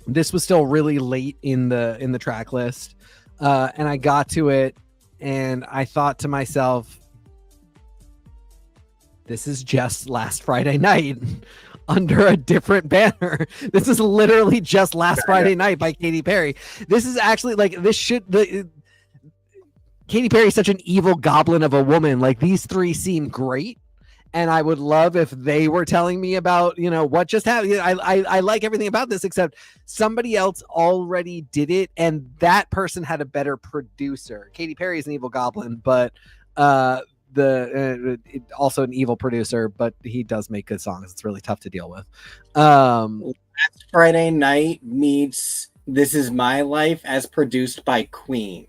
this was still really late in the track list, and I got to it, and I thought to myself, this is just Last Friday Night under a different banner. This is literally just Last Friday Night by Katy Perry. This is actually like, this should, Katy Perry is such an evil goblin of a woman. Like, these three seem great, and I would love if they were telling me about, what just happened. I like everything about this, except somebody else already did it, and that person had a better producer. Katy Perry is an evil goblin, but also an evil producer, but he does make good songs. It's really tough to deal with. Last Friday Night meets This Is My Life as produced by Queen.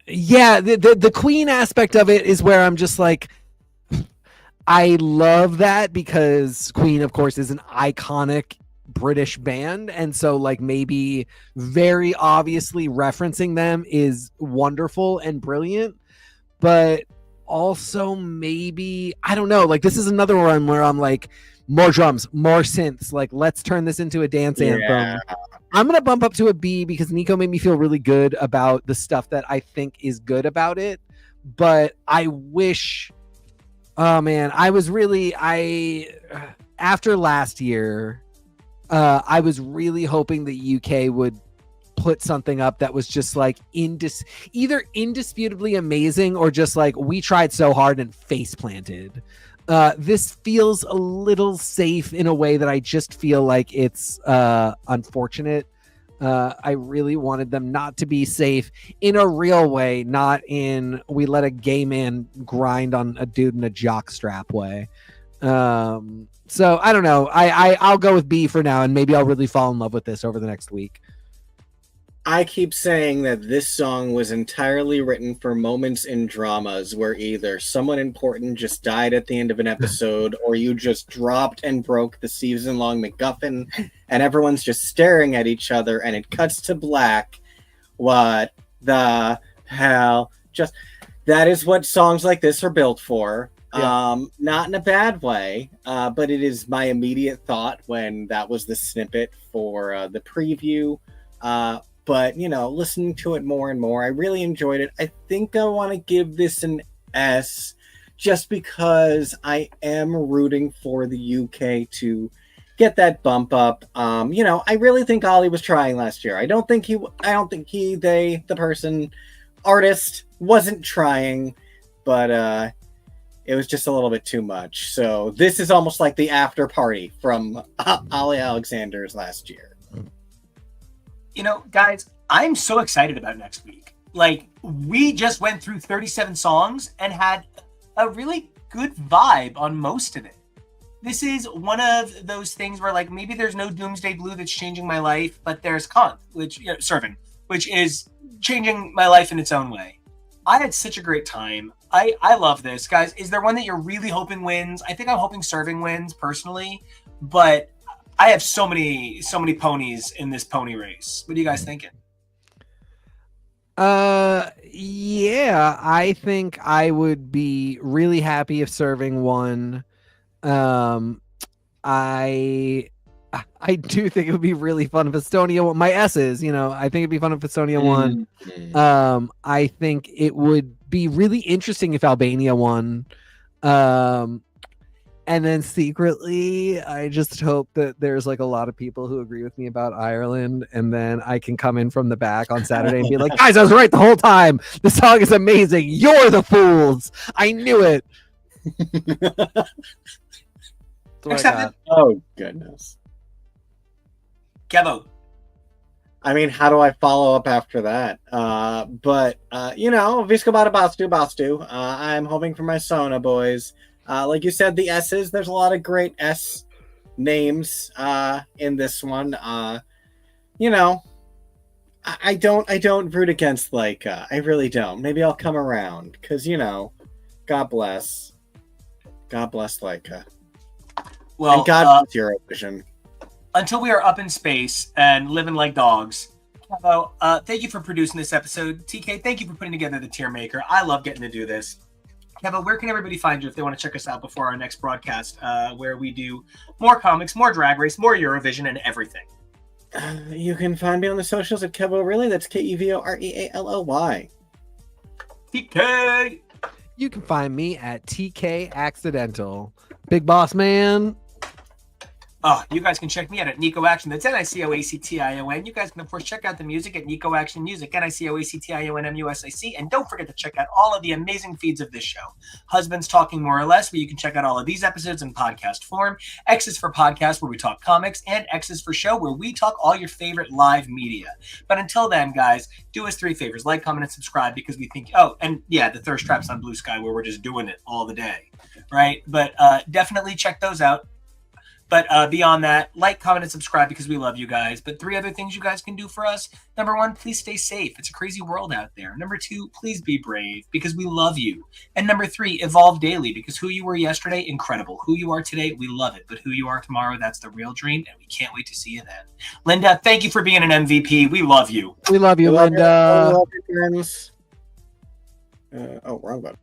Yeah, the Queen aspect of it is where I'm just like, I love that, because Queen, of course, is an iconic British band, and so like maybe very obviously referencing them is wonderful and brilliant, but also maybe, I don't know, like this is another one where I'm like, more drums, more synths, like let's turn this into a dance anthem. I'm gonna bump up to a B because NICO made me feel really good about the stuff that I think is good about it, but I wish, oh man, after last year, I was really hoping the UK would put something up that was just like either indisputably amazing or just like, we tried so hard and face planted. This feels a little safe in a way that I just feel like it's unfortunate. I really wanted them not to be safe in a real way, not in we let a gay man grind on a dude in a jock strap way. So I don't know. I'll go with B for now, and maybe I'll really fall in love with this over the next week. I keep saying that this song was entirely written for moments in dramas where either someone important just died at the end of an episode, or you just dropped and broke the season-long MacGuffin, and everyone's just staring at each other, and it cuts to black. What the hell? Just that is what songs like this are built for. Yeah. Not in a bad way, but it is my immediate thought when that was the snippet for the preview. But, listening to it more and more, I really enjoyed it. I think I want to give this an S just because I am rooting for the UK to get that bump up. I really think Ollie was trying last year. I don't think the person, artist, wasn't trying, but it was just a little bit too much. So this is almost like the after party from Ollie Alexander's last year. Guys, I'm so excited about next week. Like, we just went through 37 songs and had a really good vibe on most of it. This is one of those things where, like, maybe there's no Doomsday Blue that's changing my life, but there's Serving, which is changing my life in its own way. I had such a great time. I love this. Guys, is there one that you're really hoping wins? I think I'm hoping Serving wins, personally, but I have so many ponies in this pony race. What are you guys thinking? Yeah, I think I would be really happy if Serving won. I do think it would be really fun if Estonia won. My S's, I think it'd be fun if Estonia won. I think it would be really interesting if Albania won. And then secretly, I just hope that there's like a lot of people who agree with me about Ireland, and then I can come in from the back on Saturday and be like, guys, I was right the whole time. The song is amazing. You're the fools. I knew it. Accepted. Oh, goodness. KEVO. I mean, how do I follow up after that? But Visco Bastu. I'm hoping for my Sona boys. Like you said, the S's, there's a lot of great S names in this one. I don't root against Laika. I really don't. Maybe I'll come around because, God bless. God bless Laika. Well, and God bless Eurovision. Until we are up in space and living like dogs. KEVO, thank you for producing this episode. TK, thank you for putting together the tier maker. I love getting to do this. Kevo, where can everybody find you if they want to check us out before our next broadcast, where we do more comics, more Drag Race, more Eurovision, and everything? You can find me on the socials at Kevo Really. That's KEVOREALLY. TK! You can find me at TK Accidental. Big Boss Man. Oh, you guys can check me out at NICO Action. That's NICOACTION. You guys can, of course, check out the music at NICO Action Music, NICOACTIONMUSIC. And don't forget to check out all of the amazing feeds of this show. Husbands Talking More or Less, where you can check out all of these episodes in podcast form. X is for podcast, where we talk comics. And X is for show, where we talk all your favorite live media. But until then, guys, do us 3 favors. Like, comment, and subscribe, because we think, oh, and yeah, the Thirst Traps on Blue Sky, where we're just doing it all the day, right? But definitely check those out. But beyond that, like, comment, and subscribe, because we love you guys. But 3 other things you guys can do for us. Number 1, please stay safe. It's a crazy world out there. Number 2, please be brave, because we love you. And number 3, evolve daily, because who you were yesterday, incredible. Who you are today, we love it. But who you are tomorrow, that's the real dream, and we can't wait to see you then. Linda, thank you for being an MVP. We love you. We love you, Linda. We love you, friends. Wrong button.